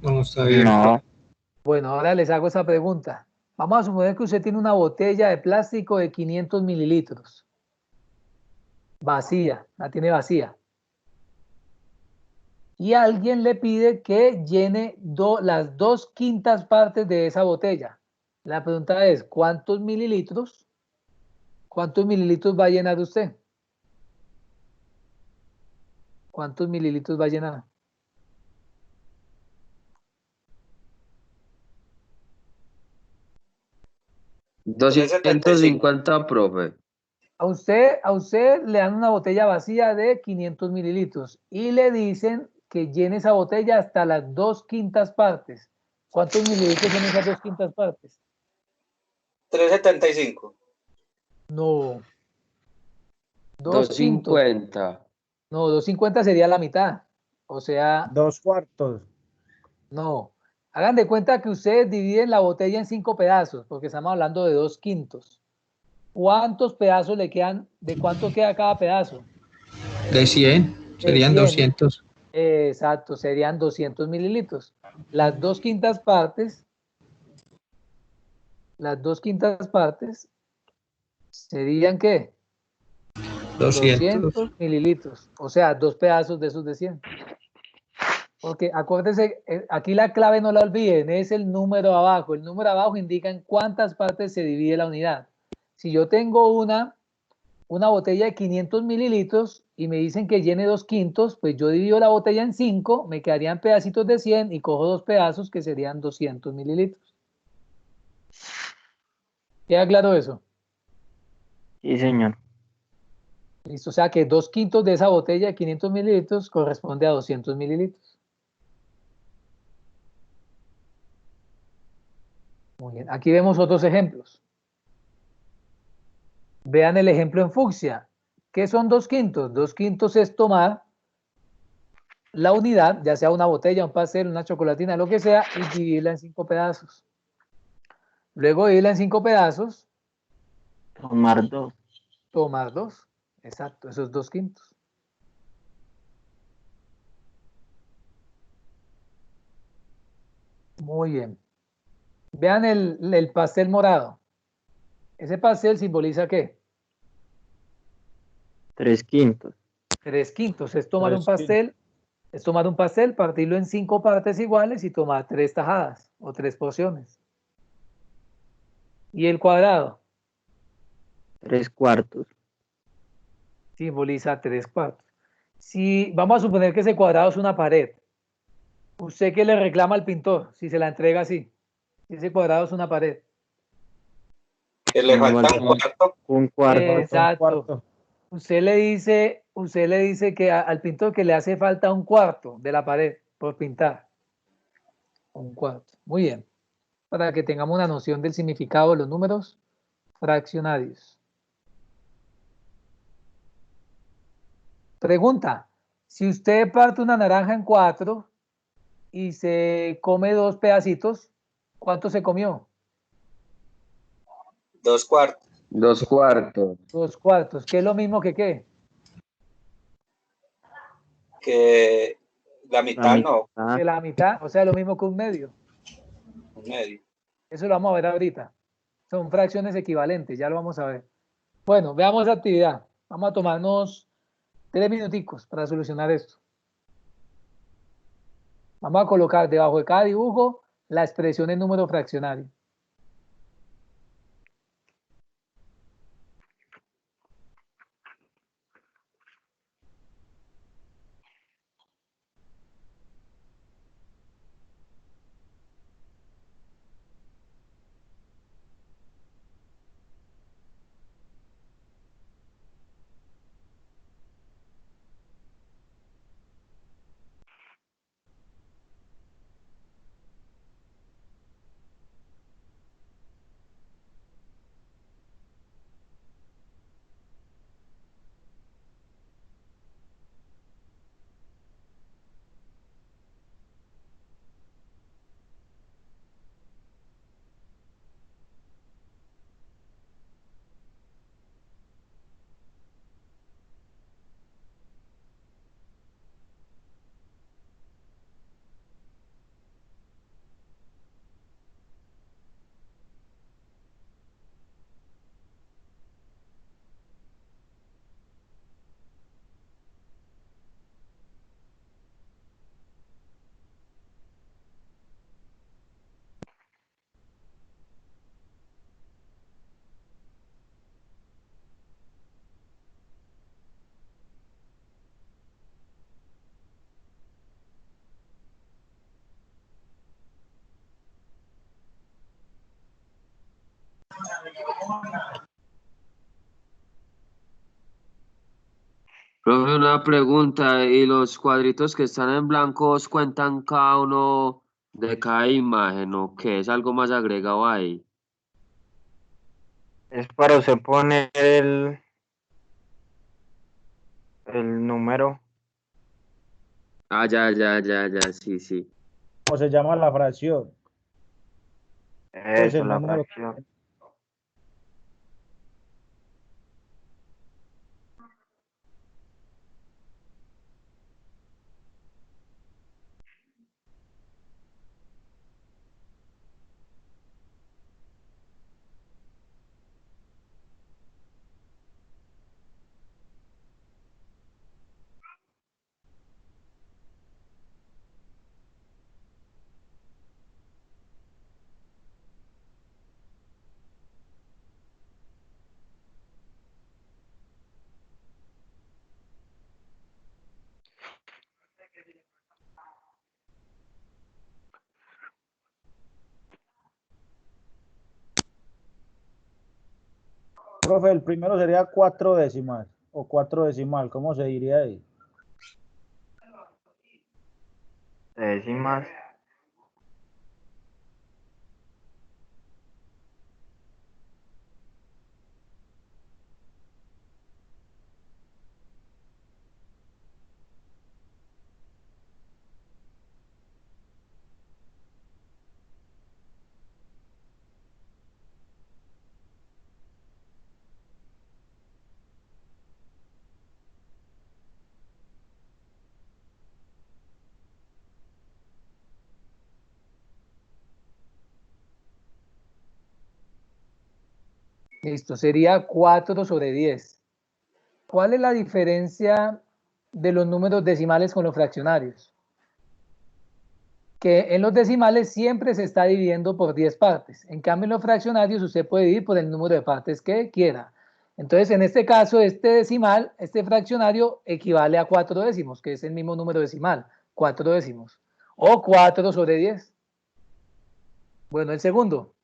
No, está bien. No. Bueno, ahora les hago esa pregunta. Vamos a suponer que usted tiene una botella de plástico de 500 mililitros. Vacía, la tiene vacía. Y alguien le pide que llene las 2/5 partes de esa botella. La pregunta es, ¿cuántos mililitros va a llenar usted? ¿Cuántos mililitros va a llenar? $250, profe. A usted le dan una botella vacía de 500 mililitros y le dicen que llene esa botella hasta las 2/5 partes. ¿Cuántos mililitros son esas 2/5 partes? 375. No. 2/5. 250. No, 2/5 sería la mitad. O sea, 2/4. no. Hagan de cuenta que ustedes dividen la botella en 5 pedazos, porque estamos hablando de 2/5. ¿Cuántos pedazos le quedan? ¿De cuánto queda cada pedazo? De 100, De serían 100. 200. Exacto, serían 200 mililitros. Las 2/5 partes serían ¿qué? 200. 200 mililitros. O sea, 2 pedazos de esos de 100. Porque acuérdense, aquí la clave no la olviden, es el número abajo. El número abajo indica en cuántas partes se divide la unidad. Si yo tengo una botella de 500 mililitros y me dicen que llene 2/5, pues yo divido la botella en 5, me quedarían pedacitos de 100 y cojo 2 pedazos que serían 200 mililitros. ¿Queda claro eso? Sí, señor. Listo, o sea que 2/5 de esa botella de 500 mililitros corresponde a 200 mililitros. Muy bien, aquí vemos otros ejemplos. Vean el ejemplo en fucsia. ¿Qué son 2/5? 2/5 es tomar la unidad, ya sea una botella, un pastel, una chocolatina, lo que sea, y dividirla en 5 pedazos. Luego de dividirla en 5 pedazos, Tomar 2. tomar 2. Exacto, esos 2/5. Muy bien. Vean el pastel morado. Ese pastel simboliza ¿qué? 3/5. 3/5. Es tomar un 3/5. pastel, partirlo en 5 partes iguales y tomar 3 tajadas o 3 porciones. Y el cuadrado 3/4. simboliza 3/4. Si vamos a suponer que ese cuadrado es una pared, ¿usted qué le reclama al pintor si se la entrega así? Si ese cuadrado es una pared. Que le Igual falta un cuarto. un cuarto. Exacto. Usted le dice que al pintor que le hace falta un cuarto de la pared por pintar. Un cuarto. Muy bien. Para que tengamos una noción del significado de los números fraccionarios. Pregunta. Si usted parte una naranja en 4 y se come 2 pedacitos, ¿cuánto se comió? 2/4. 2/4. 2/4. ¿Qué es lo mismo que qué? Que la La mitad no, mitad. Que la mitad, o sea, lo mismo que un medio. un medio. Eso lo vamos a ver ahorita. Son fracciones equivalentes, ya lo vamos a ver. Bueno, veamos la actividad. Vamos a tomarnos 3 minuticos para solucionar esto. Vamos a colocar debajo de cada dibujo la expresión en número fraccionario. Profe, una pregunta, ¿y los cuadritos que están en blancos cuentan cada uno de cada imagen o qué? ¿Es algo más agregado ahí? Es para usted poner el número. Ah, ya, sí. ¿Cómo se llama la fracción? Pues Eso, el la número. fracción. Profe, el primero sería 4 décimas o 4 decimal, ¿cómo se diría ahí? Décimas. Listo, sería 4 sobre 10. ¿Cuál es la diferencia de los números decimales con los fraccionarios? Que en los decimales siempre se está dividiendo por 10 partes. En cambio, en los fraccionarios usted puede dividir por el número de partes que quiera. Entonces, en este caso, este decimal, este fraccionario equivale a 4 décimos, que es el mismo número decimal, 4 décimos. O 4 sobre 10. Bueno, el segundo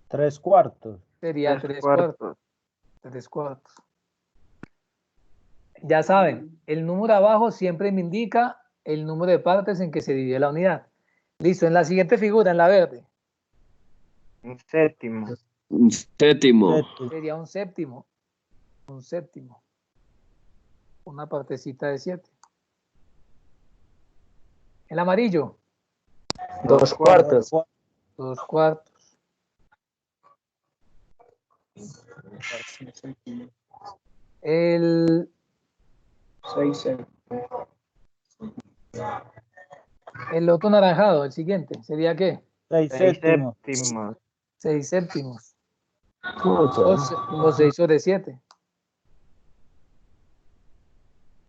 3 cuartos. sería 3 3 cuartos. cuartos. 3 cuartos. Ya saben, el número abajo siempre me indica el número de partes en que se divide la unidad. Listo, en la siguiente figura, en la verde, Un séptimo. Un séptimo. sería un séptimo. Un séptimo. Una partecita de 7. El amarillo, 2 cuartos. 2 cuartos. El 6 el otro naranjado, el siguiente, ¿sería qué? 6 6 séptimos. séptimos. 6 séptimos. O 6 sobre 7.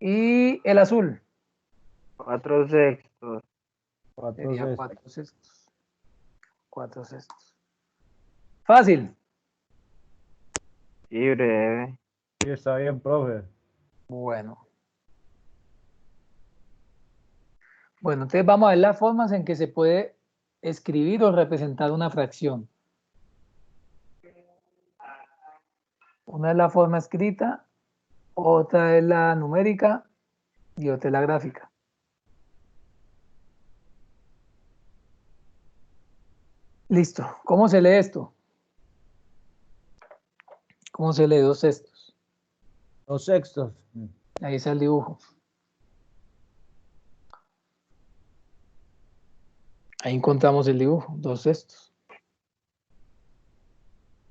Y el azul 4 sextos. 4 sería sextos. 4 sextos. 4 sextos. Fácil. Y breve. Sí, está bien, profe. Bueno. Bueno, entonces vamos a ver las formas en que se puede escribir o representar una fracción. Una es la forma escrita, otra es la numérica y otra es la gráfica. Listo. ¿Cómo se lee esto? ¿Cómo se lee 2 sextos? 2 sextos. Ahí está el dibujo. Ahí encontramos el dibujo, 2 sextos.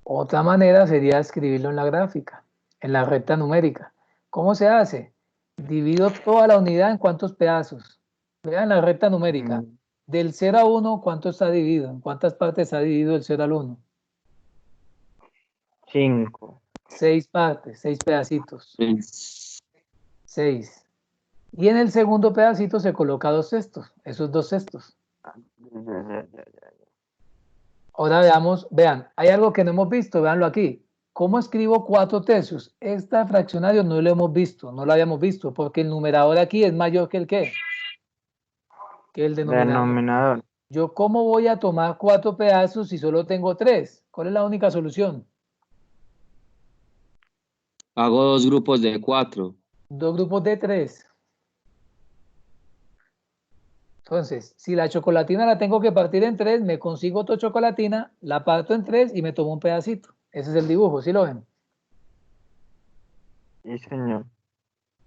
Otra manera sería escribirlo en la gráfica, en la recta numérica. ¿Cómo se hace? Divido toda la unidad en cuántos pedazos. Vean la recta numérica. Del 0 a 1, ¿cuánto está dividido? ¿En cuántas partes está dividido el 0 al 1? 5. 6 partes, 6 pedacitos. Sí. 6. Y en el segundo pedacito se coloca 2 sextos, esos 2 sextos. Ahora veamos, vean, hay algo que no hemos visto, véanlo aquí. ¿Cómo escribo 4 tercios? Este fraccionario no lo hemos visto, no lo habíamos visto, porque el numerador aquí es mayor que el ¿qué? Que el denominador. Denominador. ¿Yo cómo voy a tomar 4 pedazos si solo tengo 3? ¿Cuál es la única solución? Hago 2 grupos de 4. 2 grupos de 3. Entonces, si la chocolatina la tengo que partir en 3, me consigo otra chocolatina, la parto en 3 y me tomo un pedacito. Ese es el dibujo, ¿sí lo ven? Sí, señor.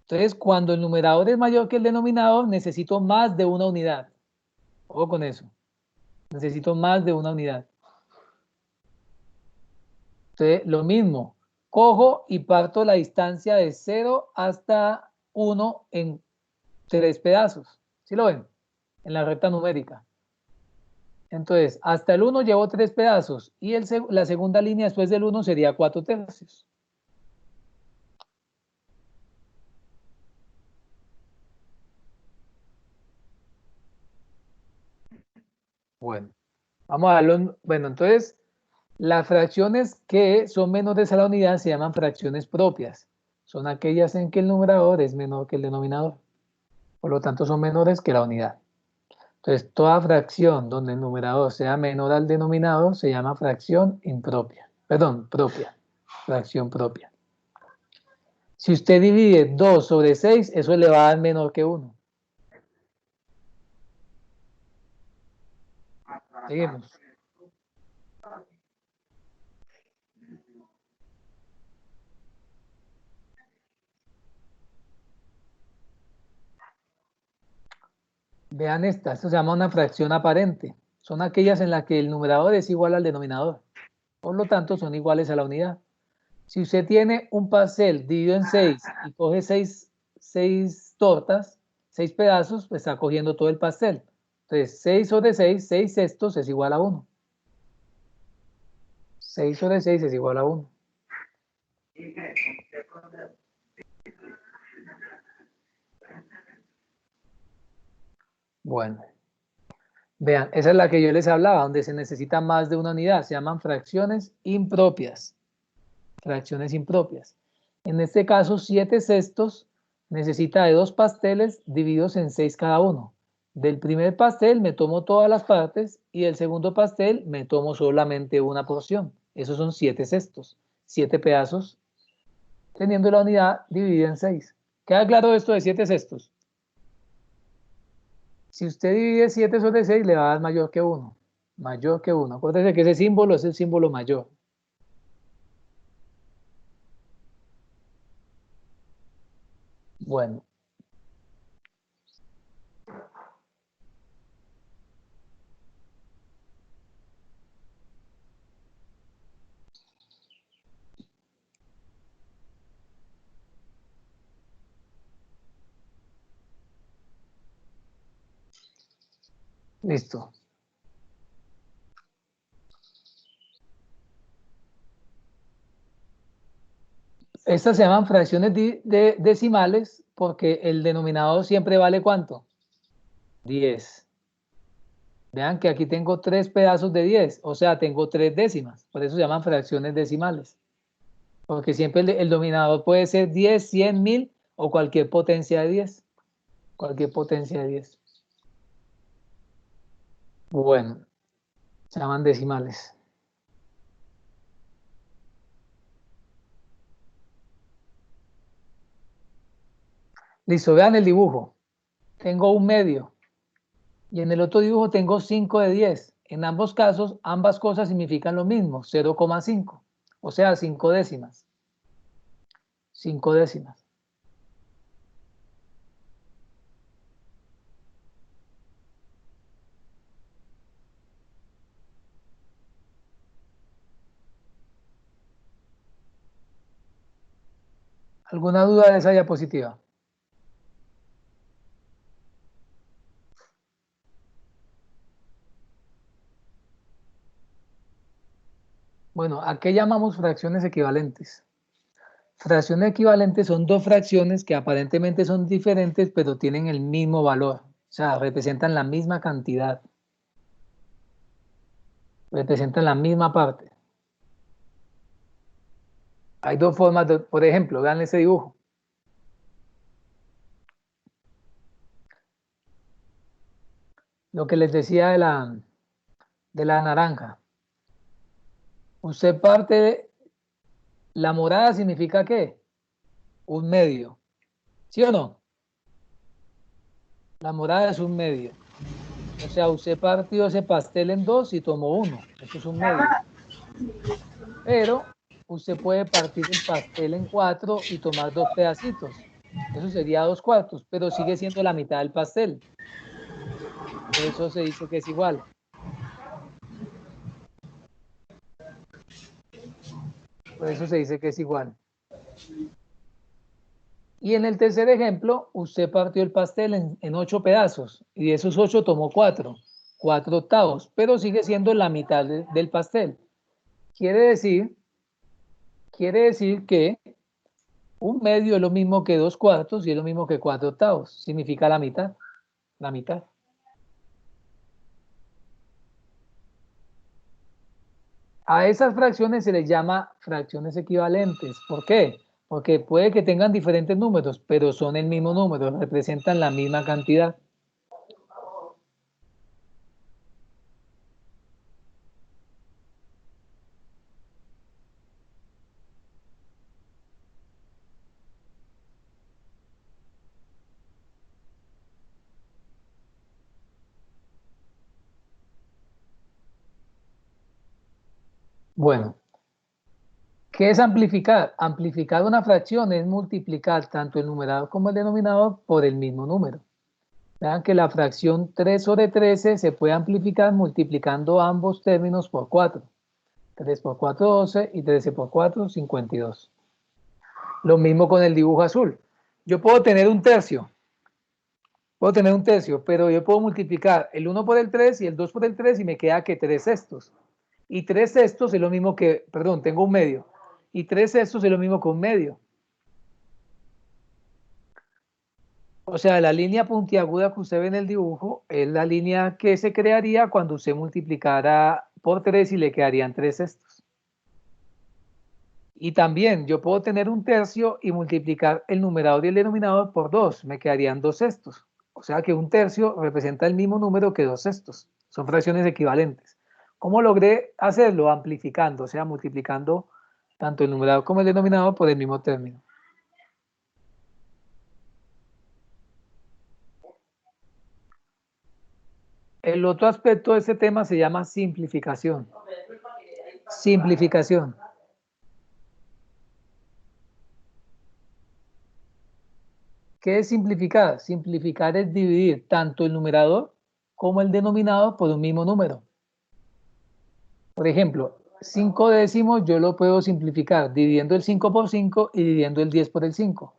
Entonces, cuando el numerador es mayor que el denominador, necesito más de una unidad. Ojo con eso. Necesito más de una unidad. Entonces, lo mismo. Cojo y parto la distancia de 0 hasta 1 en 3 pedazos. ¿Sí lo ven? En la recta numérica. Entonces, hasta el 1 llevo 3 pedazos y la segunda línea después del 1 sería 4 tercios. Bueno, vamos a darlo. Bueno, entonces, las fracciones que son menores a la unidad se llaman fracciones propias. Son aquellas en que el numerador es menor que el denominador. Por lo tanto, son menores que la unidad. Entonces, toda fracción donde el numerador sea menor al denominador se llama fracción impropia. Perdón, propia. Fracción propia. Si usted divide 2 sobre 6, eso le va a dar menor que 1. Seguimos. Vean esta, esto se llama una fracción aparente. Son aquellas en las que el numerador es igual al denominador. Por lo tanto, son iguales a la unidad. Si usted tiene un pastel dividido en 6 y coge 6 tortas, 6 pedazos, pues está cogiendo todo el pastel. Entonces, 6 sobre 6, 6 sextos es igual a 1. 6 sobre 6 es igual a 1. Bueno, vean, esa es la que yo les hablaba, donde se necesita más de una unidad. Se llaman fracciones impropias. Fracciones impropias. En este caso, 7 sextos necesita de 2 pasteles divididos en 6 cada uno. Del primer pastel me tomo todas las partes y del segundo pastel me tomo solamente una porción. Esos son 7 sextos, 7 pedazos, teniendo la unidad dividida en 6. ¿Queda claro esto de 7 sextos? Si usted divide 7 sobre 6, le va a dar mayor que 1. Mayor que 1. Acuérdese que ese símbolo es el símbolo mayor. Bueno. Listo. Estas se llaman fracciones decimales porque el denominador siempre vale ¿cuánto? 10. Vean que aquí tengo 3 pedazos de 10, o sea, tengo 3 décimas. Por eso se llaman fracciones decimales. Porque siempre el denominador puede ser 10, 100, 1000 o cualquier potencia de 10. Cualquier potencia de 10. Bueno, se llaman decimales. Listo, vean el dibujo. Tengo un medio. Y en el otro dibujo tengo 5 de 10. En ambos casos, ambas cosas significan lo mismo, 0,5. O sea, 5 décimas. 5 décimas. ¿Alguna duda de esa diapositiva? Bueno, ¿a qué llamamos fracciones equivalentes? Fracciones equivalentes son dos fracciones que aparentemente son diferentes, pero tienen el mismo valor. O sea, representan la misma cantidad. Representan la misma parte. Hay dos formas, por ejemplo, vean ese dibujo. Lo que les decía de la naranja. Usted parte, la morada significa ¿qué? Un medio. ¿Sí o no? La morada es un medio. O sea, usted partió ese pastel en dos y tomó uno. Eso es un medio. Pero usted puede partir el pastel en cuatro y tomar dos pedacitos. Eso sería 2/4, pero sigue siendo la mitad del pastel. Por eso se dice que es igual. Por eso se dice que es igual. Y en el tercer ejemplo, usted partió el pastel en 8 pedazos y de esos 8 tomó 4 octavos, pero sigue siendo la mitad del pastel. Quiere decir que un medio es lo mismo que 2/4 y es lo mismo que 4 octavos. Significa la mitad. La mitad. A esas fracciones se les llama fracciones equivalentes. ¿Por qué? Porque puede que tengan diferentes números, pero son el mismo número, representan la misma cantidad. Bueno, ¿qué es amplificar? Amplificar una fracción es multiplicar tanto el numerador como el denominador por el mismo número. Vean que la fracción 3 sobre 13 se puede amplificar multiplicando ambos términos por 4. 3 por 4, 12 y 13 por 4, 52. Lo mismo con el dibujo azul. Yo puedo tener un tercio. Pero yo puedo multiplicar el 1 por el 3 y el 2 por el 3 y me queda que 3 sextos. Y 3 sextos es lo mismo que, perdón, tengo un medio. Y 3 sextos es lo mismo que un medio. O sea, la línea puntiaguda que usted ve en el dibujo es la línea que se crearía cuando usted multiplicara por 3 y le quedarían 3 sextos. Y también yo puedo tener un tercio y multiplicar el numerador y el denominador por 2, me quedarían 2 sextos. O sea que un tercio representa el mismo número que 2 sextos. Son fracciones equivalentes. ¿Cómo logré hacerlo? Amplificando, o sea, multiplicando tanto el numerador como el denominador por el mismo término. El otro aspecto de este tema se llama simplificación. Simplificación. ¿Qué es simplificar? Simplificar es dividir tanto el numerador como el denominador por un mismo número. Por ejemplo, 5 décimos yo lo puedo simplificar dividiendo el 5 por 5 y dividiendo el 10 por el 5.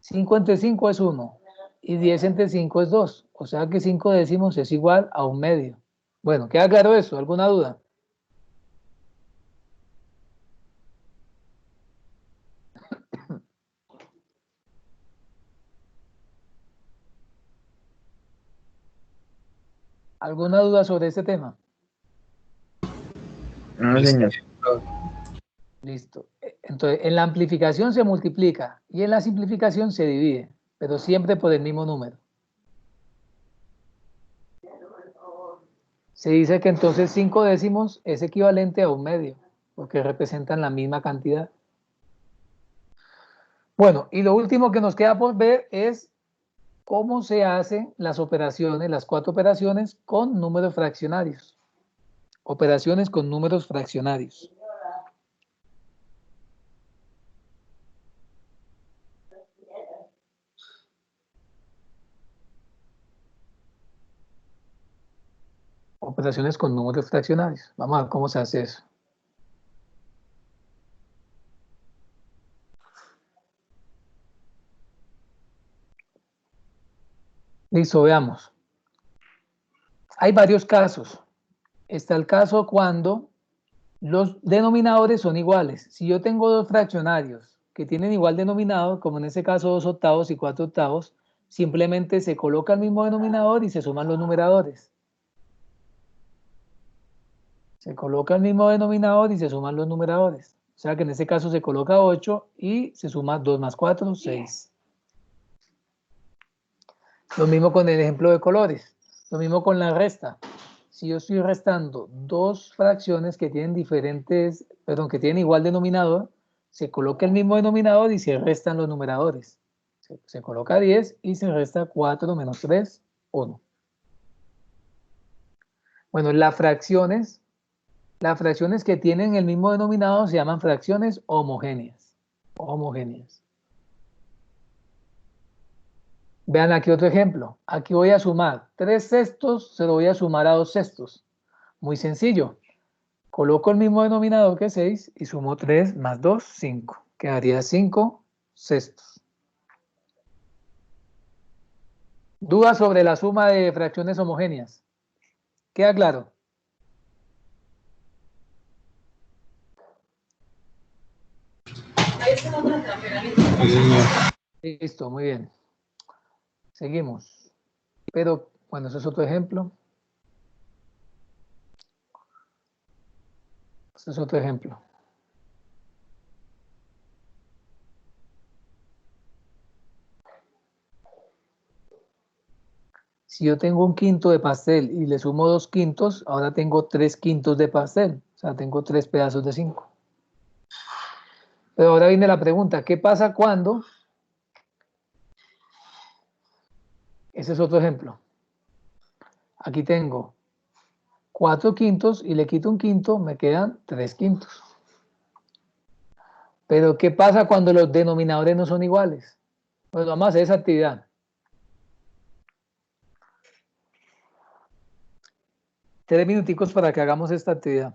5 entre 5 es 1 y 10 entre 5 es 2. O sea que 5 décimos es igual a un medio. Bueno, ¿queda claro eso? ¿Alguna duda? ¿Alguna duda sobre este tema? No, señor. Listo. Entonces, en la amplificación se multiplica y en la simplificación se divide, pero siempre por el mismo número. Se dice que entonces 5 décimos es equivalente a un medio, porque representan la misma cantidad. Bueno, y lo último que nos queda por ver es cómo se hacen las operaciones, las 4 operaciones con números fraccionarios. Operaciones con números fraccionarios. Operaciones con números fraccionarios. Vamos a ver cómo se hace eso. Listo, veamos. Hay varios casos. Está el caso cuando los denominadores son iguales. Si yo tengo dos fraccionarios que tienen igual denominador, como en este caso 2 octavos y 4 octavos, simplemente se coloca el mismo denominador y se suman los numeradores. Se coloca el mismo denominador y se suman los numeradores. O sea que en este caso se coloca 8 y se suma 2 más 4, 6. Lo mismo con el ejemplo de colores. Lo mismo con la resta. Si yo estoy restando dos fracciones que tienen diferentes, perdón, que tienen igual denominador, se coloca el mismo denominador y se restan los numeradores. Se coloca 10 y se resta 4 menos 3, 1. Bueno, las fracciones que tienen el mismo denominador se llaman fracciones homogéneas. Homogéneas. Vean aquí otro ejemplo. Aquí voy a sumar 3 sextos, se lo voy a sumar a 2 sextos. Muy sencillo. Coloco el mismo denominador que 6 y sumo 3 más 2, 5. Quedaría 5 sextos. ¿Dudas sobre la suma de fracciones homogéneas? ¿Queda claro? Listo, muy bien. Seguimos. Pero, bueno, ese es otro ejemplo. Este es otro ejemplo. Si yo tengo un quinto de pastel y le sumo 2 quintos, ahora tengo 3 quintos de pastel. O sea, tengo 3 pedazos de 5. Pero ahora viene la pregunta, ¿qué pasa cuando? Ese es otro ejemplo. Aquí tengo 4 quintos y le quito un quinto, me quedan 3 quintos. Pero ¿qué pasa cuando los denominadores no son iguales? Pues vamos a hacer esa actividad. 3 minuticos para que hagamos esta actividad.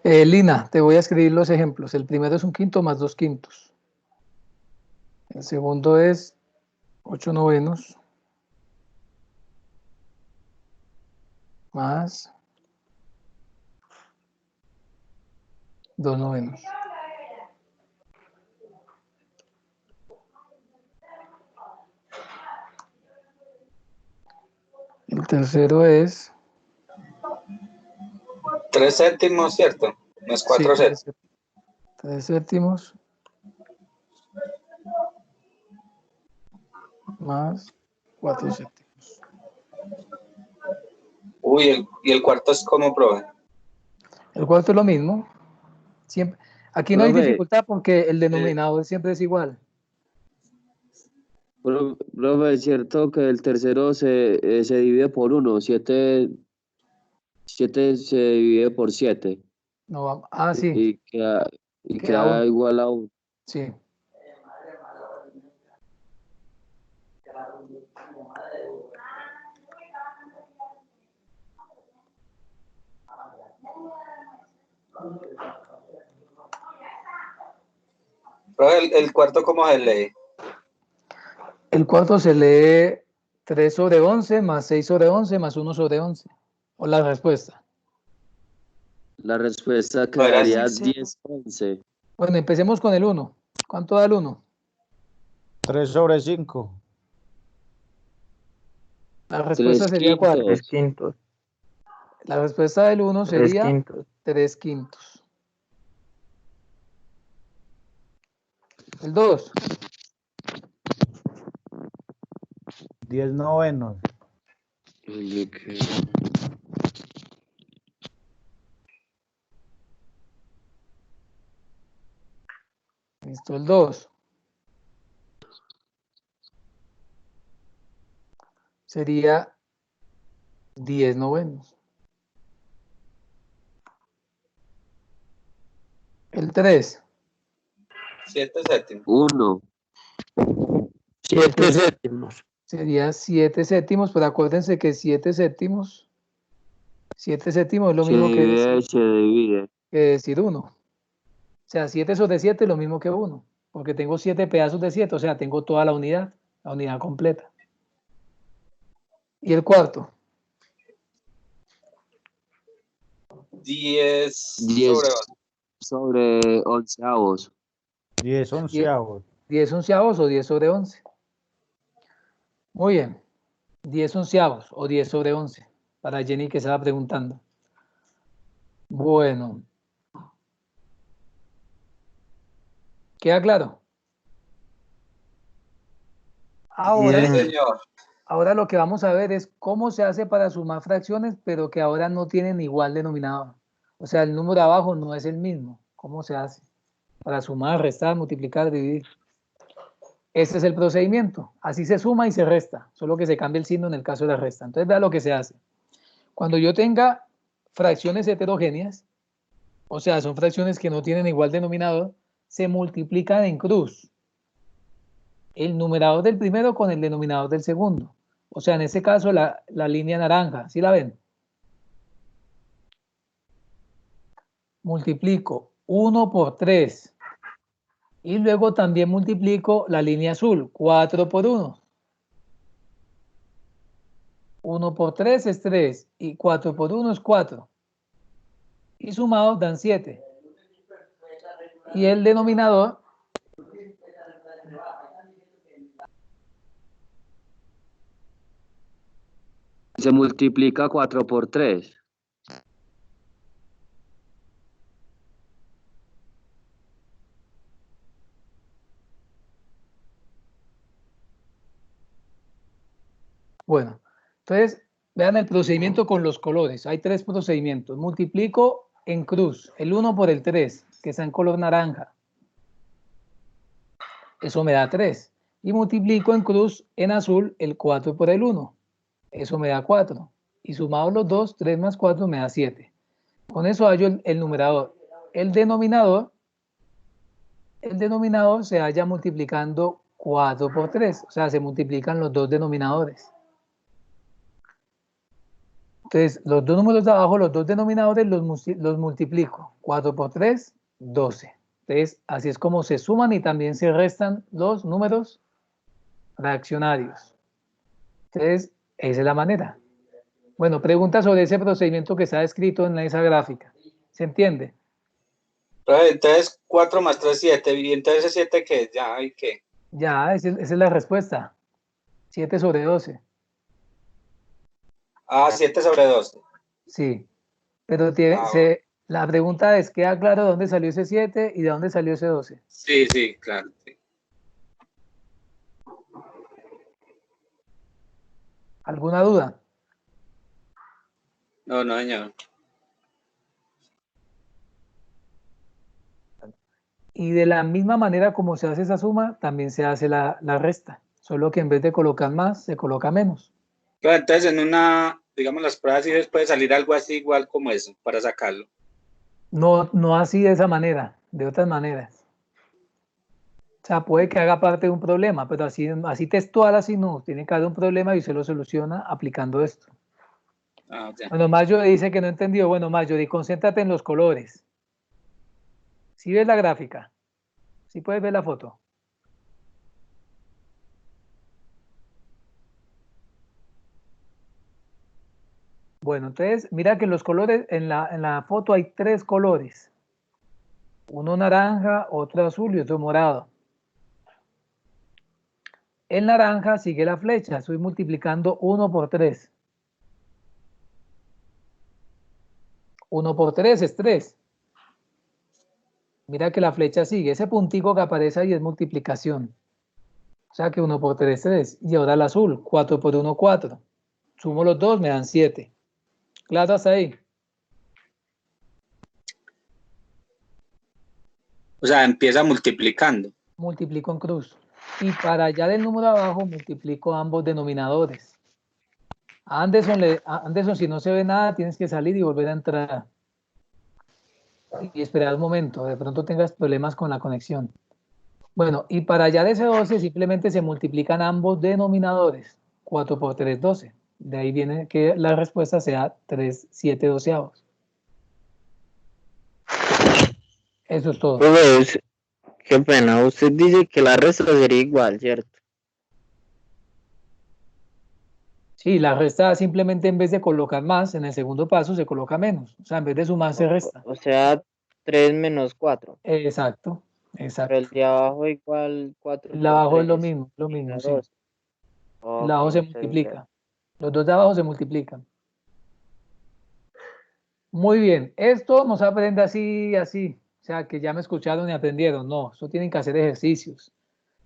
Lina, te voy a escribir los ejemplos. El primero es un quinto más 2 quintos. El segundo es 8 novenos más 2 novenos. El tercero es... 3 séptimos, ¿cierto? No es 4 sí, séptimos. 3 séptimos más 4 séptimos. Uy, y el cuarto es como, profe. El cuarto es lo mismo. Siempre. Aquí no hay Profe, dificultad porque el denominador siempre es igual. profe, es cierto que el tercero se divide por 1, 7 se divide por 7 No, sí, y queda, y queda queda 1. igual a 1. Sí. Profe, el cuarto, ¿cómo se lee? El cuarto se lee 3 sobre 11 más 6 sobre 11 más 1 sobre 11. O la respuesta. La respuesta No, era quedaría así. 10-11. Bueno, empecemos con el 1. ¿Cuánto da el 1? 3 sobre 5. La respuesta sería ¿cuál? 3 quintos. La respuesta del 1 3 sería quintos. 3 quintos. El 2. 10 novenos. Listo, el 2. Sería 10 novenos. El 3. 7 séptimos. 1. 7 séptimos. Sería 7 séptimos, pero acuérdense que 7 séptimos es lo Se mismo divide, se divide. que decir 1. O sea, 7 sobre 7 es lo mismo que 1, porque tengo 7 pedazos de 7, o sea, tengo toda la unidad completa. ¿Y el cuarto? 10 10 sobre 11. sobre onceavos. 10 onceavos. 10 onceavos o 10 sobre 11. Muy bien. 10 onceavos o 10 sobre 11. Para Jenny que estaba preguntando. Bueno. ¿Queda claro? Ahora, Sí, señor. ahora lo que vamos a ver es cómo se hace para sumar fracciones, pero que ahora no tienen igual denominador. O sea, el número de abajo no es el mismo. ¿Cómo se hace? Para sumar, restar, multiplicar, dividir. Este es el procedimiento. Así se suma y se resta, solo que se cambia el signo en el caso de la resta. Entonces, vea lo que se hace. Cuando yo tenga fracciones heterogéneas, o sea, son fracciones que no tienen igual denominador, se multiplican en cruz. El numerador del primero con el denominador del segundo. O sea, en este caso, la línea naranja. ¿Sí la ven? Multiplico 1 por 3. Y luego también multiplico la línea azul, 4 por 1. 1 por 3 es 3 y 4 por 1 es 4. Y sumados dan 7. Y el denominador Se multiplica 4 por 3. Bueno, entonces vean el procedimiento con los colores. Hay 3 procedimientos. Multiplico en cruz el 1 por el 3, que está en color naranja. Eso me da 3. Y multiplico en cruz en azul el 4 por el 1. Eso me da 4. Y sumados los dos, 3 más 4 me da 7. Con eso hallo el numerador. El denominador se halla multiplicando 4 por 3. O sea, se multiplican los dos denominadores. Entonces, los dos números de abajo, los dos denominadores, los multiplico. 4 por 3, 12. Entonces, así es como se suman y también se restan los números fraccionarios. Entonces, esa es la manera. Bueno, pregunta sobre ese procedimiento que está escrito en esa gráfica. ¿Se entiende? Profe, entonces 4 más 3, 7. ¿Y entonces ese 7 qué? Ya, ¿y qué? Ya, esa es la respuesta. 7 sobre 12. Ah, 7 sobre 12. Sí. Pero la pregunta es, ¿queda claro de dónde salió ese 7 y de dónde salió ese 12? Sí, sí, claro. Sí. ¿Alguna duda? No, no, señor. Y de la misma manera como se hace esa suma, también se hace la resta. Solo que en vez de colocar más, se coloca menos. Pero entonces en una, digamos, las pruebas sí les puede salir algo así igual como eso, para sacarlo. No, no así de esa manera, de otras maneras. O sea, puede que haga parte de un problema, pero así textual, así no. Tiene que haber un problema y se lo soluciona aplicando esto. Ah, ya. Bueno, Mayo dice que no entendió. Bueno, Mayo, concéntrate en los colores. ¿Sí ves la gráfica? ¿Sí puedes ver la foto? Bueno, entonces mira que los colores, en la foto hay 3 colores. Uno naranja, otro azul y otro morado. El naranja sigue la flecha, estoy multiplicando 1 por 3. 1 por 3 es 3. Mira que la flecha sigue, ese puntico que aparece ahí es multiplicación. O sea que 1 por 3 es 3. Y ahora el azul, 4 por 1, 4. Sumo los dos, me dan 7. Claro, hasta ahí. O sea, empieza multiplicando. Multiplico en cruz. Y para allá del número abajo, multiplico ambos denominadores. Anderson, si no se ve nada, tienes que salir y volver a entrar. Y esperar un momento, de pronto tengas problemas con la conexión. Bueno, y para allá de ese 12 simplemente se multiplican ambos denominadores. 4 por 3, 12. De ahí viene que la respuesta sea 3, 7 doceavos. Eso es todo. Profe, qué pena, usted dice que la resta sería igual, ¿cierto? Sí, la resta simplemente en vez de colocar más, en el segundo paso se coloca menos. O sea, en vez de sumar se resta. O sea, 3 menos 4. Exacto, Pero exacto. el de abajo igual 4 El de por abajo es 3. lo mismo, sí. 12. El de Ok, abajo se muchas gracias. multiplica. Los dos de abajo se multiplican. Muy bien, esto no se aprende así, así. O sea, que ya me escucharon y aprendieron. No, eso tienen que hacer ejercicios.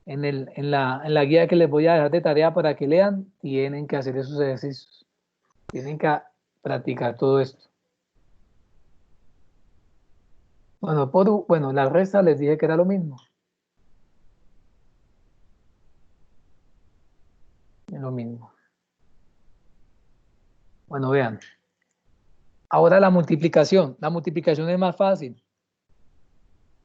En la guía que les voy a dejar de tarea para que lean, tienen que hacer esos ejercicios. Tienen que practicar todo esto. Bueno, la resta les dije que era lo mismo. Es lo mismo. Bueno, vean. Ahora la multiplicación. La multiplicación es más fácil.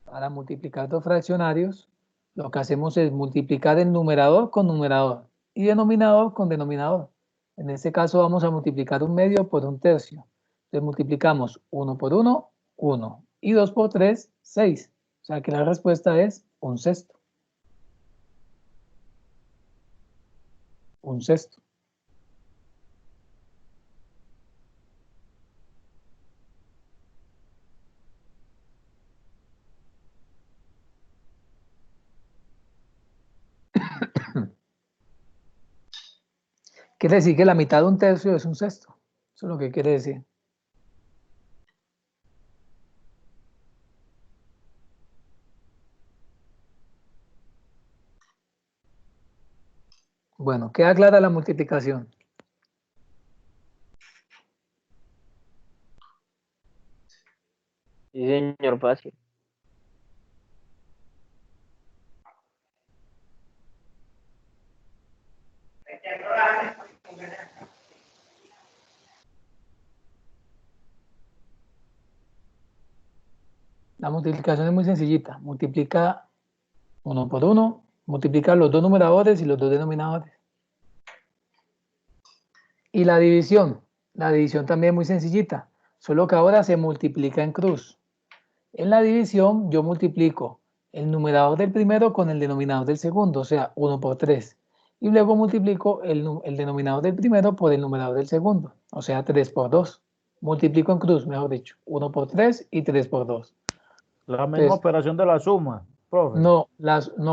Para multiplicar dos fraccionarios, lo que hacemos es multiplicar el numerador con numerador y denominador con denominador. En este caso vamos a multiplicar 1/2 por 1/3. Entonces multiplicamos 1 por 1, 1. Y 2 por 3, 6. O sea que la respuesta es 1/6. 1/6. Quiere decir que la mitad de 1/3 es 1/6. Eso es lo que quiere decir. Bueno, queda clara la multiplicación. Sí, señor, fácil. La multiplicación es muy sencillita. Multiplica 1 por 1, multiplica los dos numeradores y los dos denominadores. Y la división también es muy sencillita, solo que ahora se multiplica en cruz. En la división yo multiplico el numerador del primero con el denominador del segundo, o sea, 1 por 3. Y luego multiplico el denominador del primero por el numerador del segundo, o sea, 3 por 2. Multiplico en cruz, mejor dicho, 1 por 3 y 3 por 2. La misma Entonces, operación de la suma, profe. no,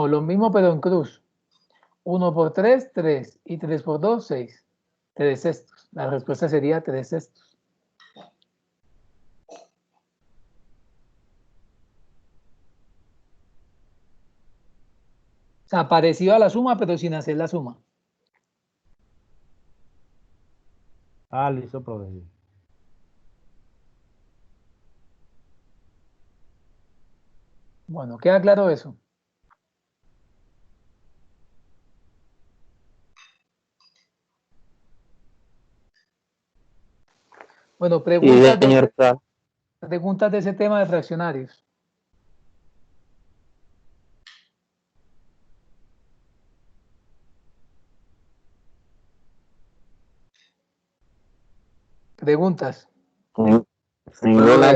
lo mismo pero en cruz. 1 por 3, 3. Y 3 por 2, 6. 3/6. La respuesta sería 3/6. O sea, parecido a la suma, pero sin hacer la suma. Ah, listo, profe. Bueno, ¿queda claro eso? Bueno, Sí, preguntas señor, profe. de ese tema de fraccionarios. Preguntas. Hola,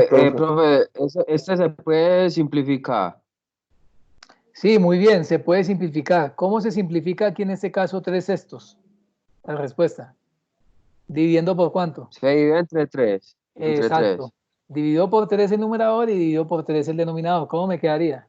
Profe, profe. profe, este se puede simplificar. Sí, muy bien, se puede simplificar. ¿Cómo se simplifica aquí en este caso 3/6? La respuesta. ¿Dividiendo por cuánto? Se divide entre 3. Entre Exacto. 3. Dividido por 3 el numerador y dividido por 3 el denominador. ¿Cómo me quedaría?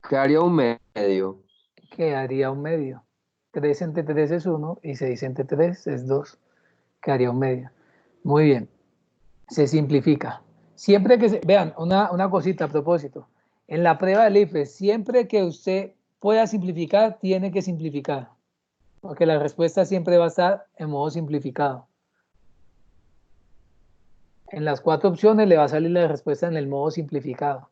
Quedaría un medio. Quedaría un medio. 3 entre 3 es 1 y 6 entre 3 es 2. Quedaría un medio. Muy bien. Se simplifica. Siempre que vean, una cosita a propósito. En la prueba del IFES, siempre que usted pueda simplificar, tiene que simplificar. Porque la respuesta siempre va a estar en modo simplificado. En las 4 opciones le va a salir la respuesta en el modo simplificado.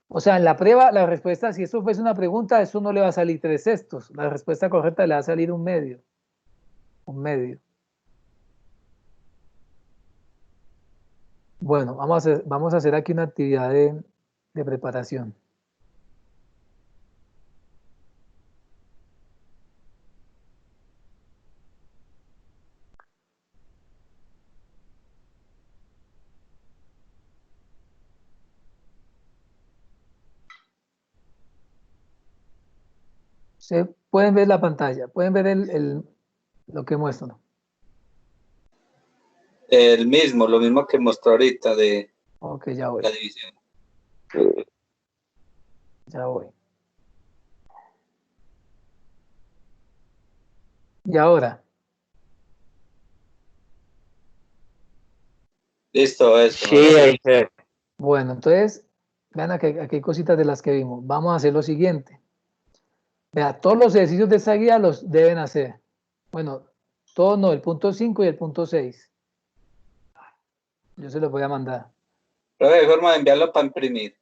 O sea, en la prueba, la respuesta, si esto fuese una pregunta, eso no le va a salir 3/6. La respuesta correcta le va a salir un medio. Un medio. Bueno, vamos a hacer aquí una actividad de preparación. Pueden ver la pantalla, pueden ver lo que muestro. Lo mismo que mostró ahorita de Ok, ya voy, la división. ya voy. Y ahora, Listo, eso. Sí, ahí se ve. bueno, entonces, vean aquí hay cositas de las que vimos. Vamos a hacer lo siguiente. Vea, todos los ejercicios de esta guía los deben hacer. Bueno, todos no, el punto 5 y el punto 6. Yo se los voy a mandar. Pero hay forma de enviarlo para imprimir.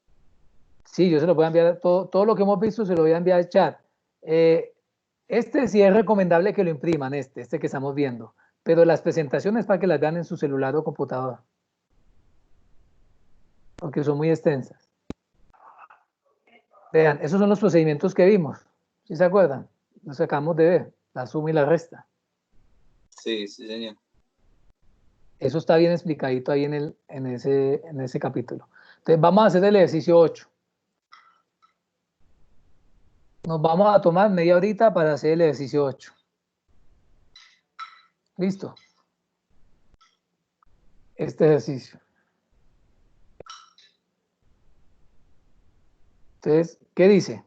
Sí, yo se los voy a enviar, todo lo que hemos visto se lo voy a enviar al chat. Este sí es recomendable que lo impriman, este que estamos viendo, pero las presentaciones para que las vean en su celular o computadora, porque son muy extensas. Vean, esos son los procedimientos que vimos, ¿sí se acuerdan? Los acabamos de ver, la suma y la resta. Sí, sí, señor. Eso está bien explicadito ahí en ese capítulo. Entonces vamos a hacer el ejercicio 8. Nos vamos a tomar media horita para hacer el ejercicio 8. ¿Listo? Este ejercicio. Entonces, ¿qué dice?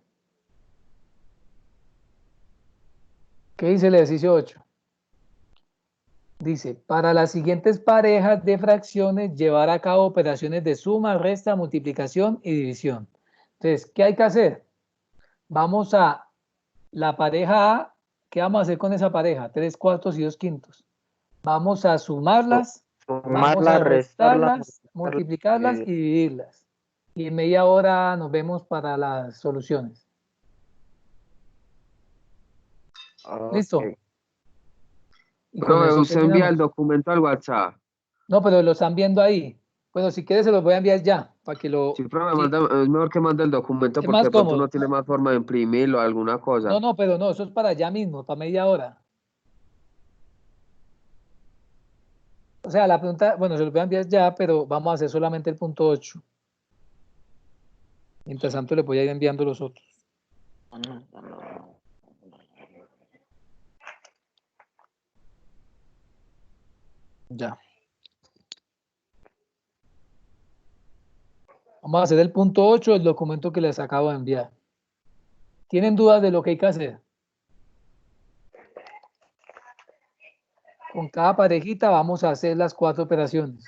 ¿Qué dice el ejercicio 8? Dice, para las siguientes parejas de fracciones, llevar a cabo operaciones de suma, resta, multiplicación y división. Entonces, ¿qué hay que hacer? Vamos a la pareja A. ¿Qué vamos a hacer con esa pareja? 3/4 y 2/5. Vamos a sumarlas, vamos Sumarla, a restarla, restarlas, multiplicarlas y dividir. dividirlas. Y en media hora nos vemos para las soluciones. ¿Listo? Ok. Y con Profe, eso usted envía el terminamos. documento al WhatsApp. No, pero lo están viendo ahí. Bueno, si quieres se los voy a enviar ya, para que lo... Sí, profe, sí, es mejor que mande el documento es porque más de pronto cómodo. uno tiene más forma de imprimirlo o alguna cosa. No, pero no, eso es para ya mismo, para media hora. O sea, la pregunta, bueno, se los voy a enviar ya, pero vamos a hacer solamente el punto 8. Mientras tanto, les voy a ir enviando los otros. Ya. Vamos a hacer el punto 8 del documento que les acabo de enviar. ¿Tienen dudas de lo que hay que hacer? Con cada parejita vamos a hacer las 4 operaciones.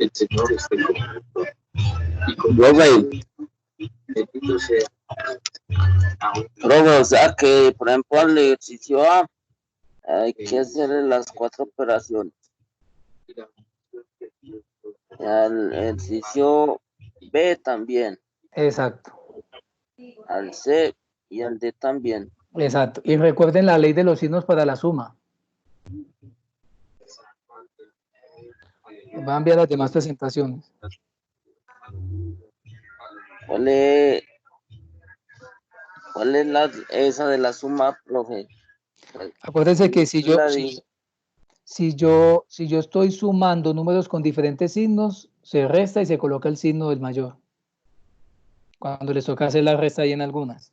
El Señor esté con nosotros. Y con Profe, bendito sea. Profe, o sea que, por ejemplo, al ejercicio A hay que hacerle las 4 operaciones. Al ejercicio B también, Exacto, al C y al D también. exacto. Y recuerden la ley de los signos para la suma. Van a enviar las demás presentaciones. ¿Cuál es esa de la suma, profe? Acuérdense que si yo, La si, di- si yo estoy sumando números con diferentes signos, se resta y se coloca el signo del mayor. Cuando les toca hacer la resta ahí en algunas.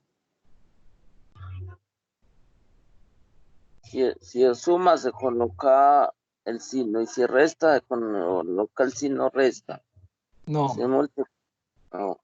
si es suma se coloca el signo y si resta se coloca el signo resta. No, Si es múltiplo, no.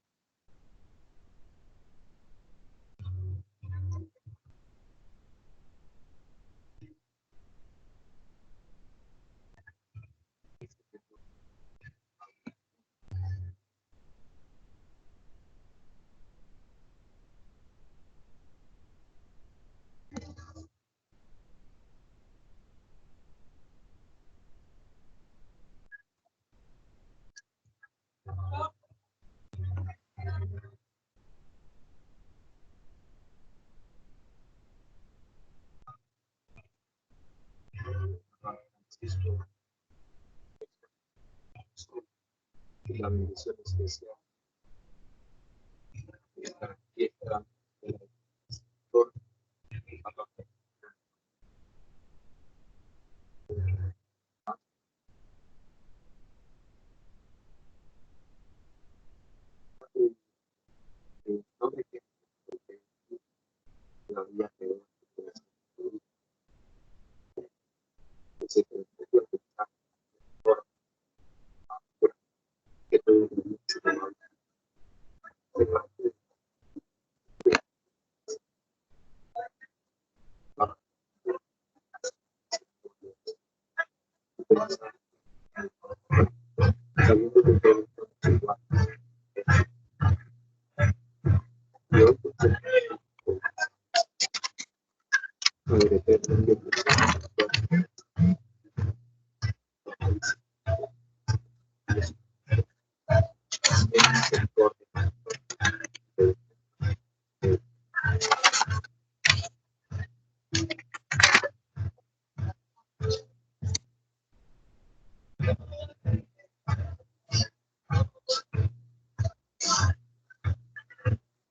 La bendición especial.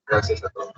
Gracias a todos.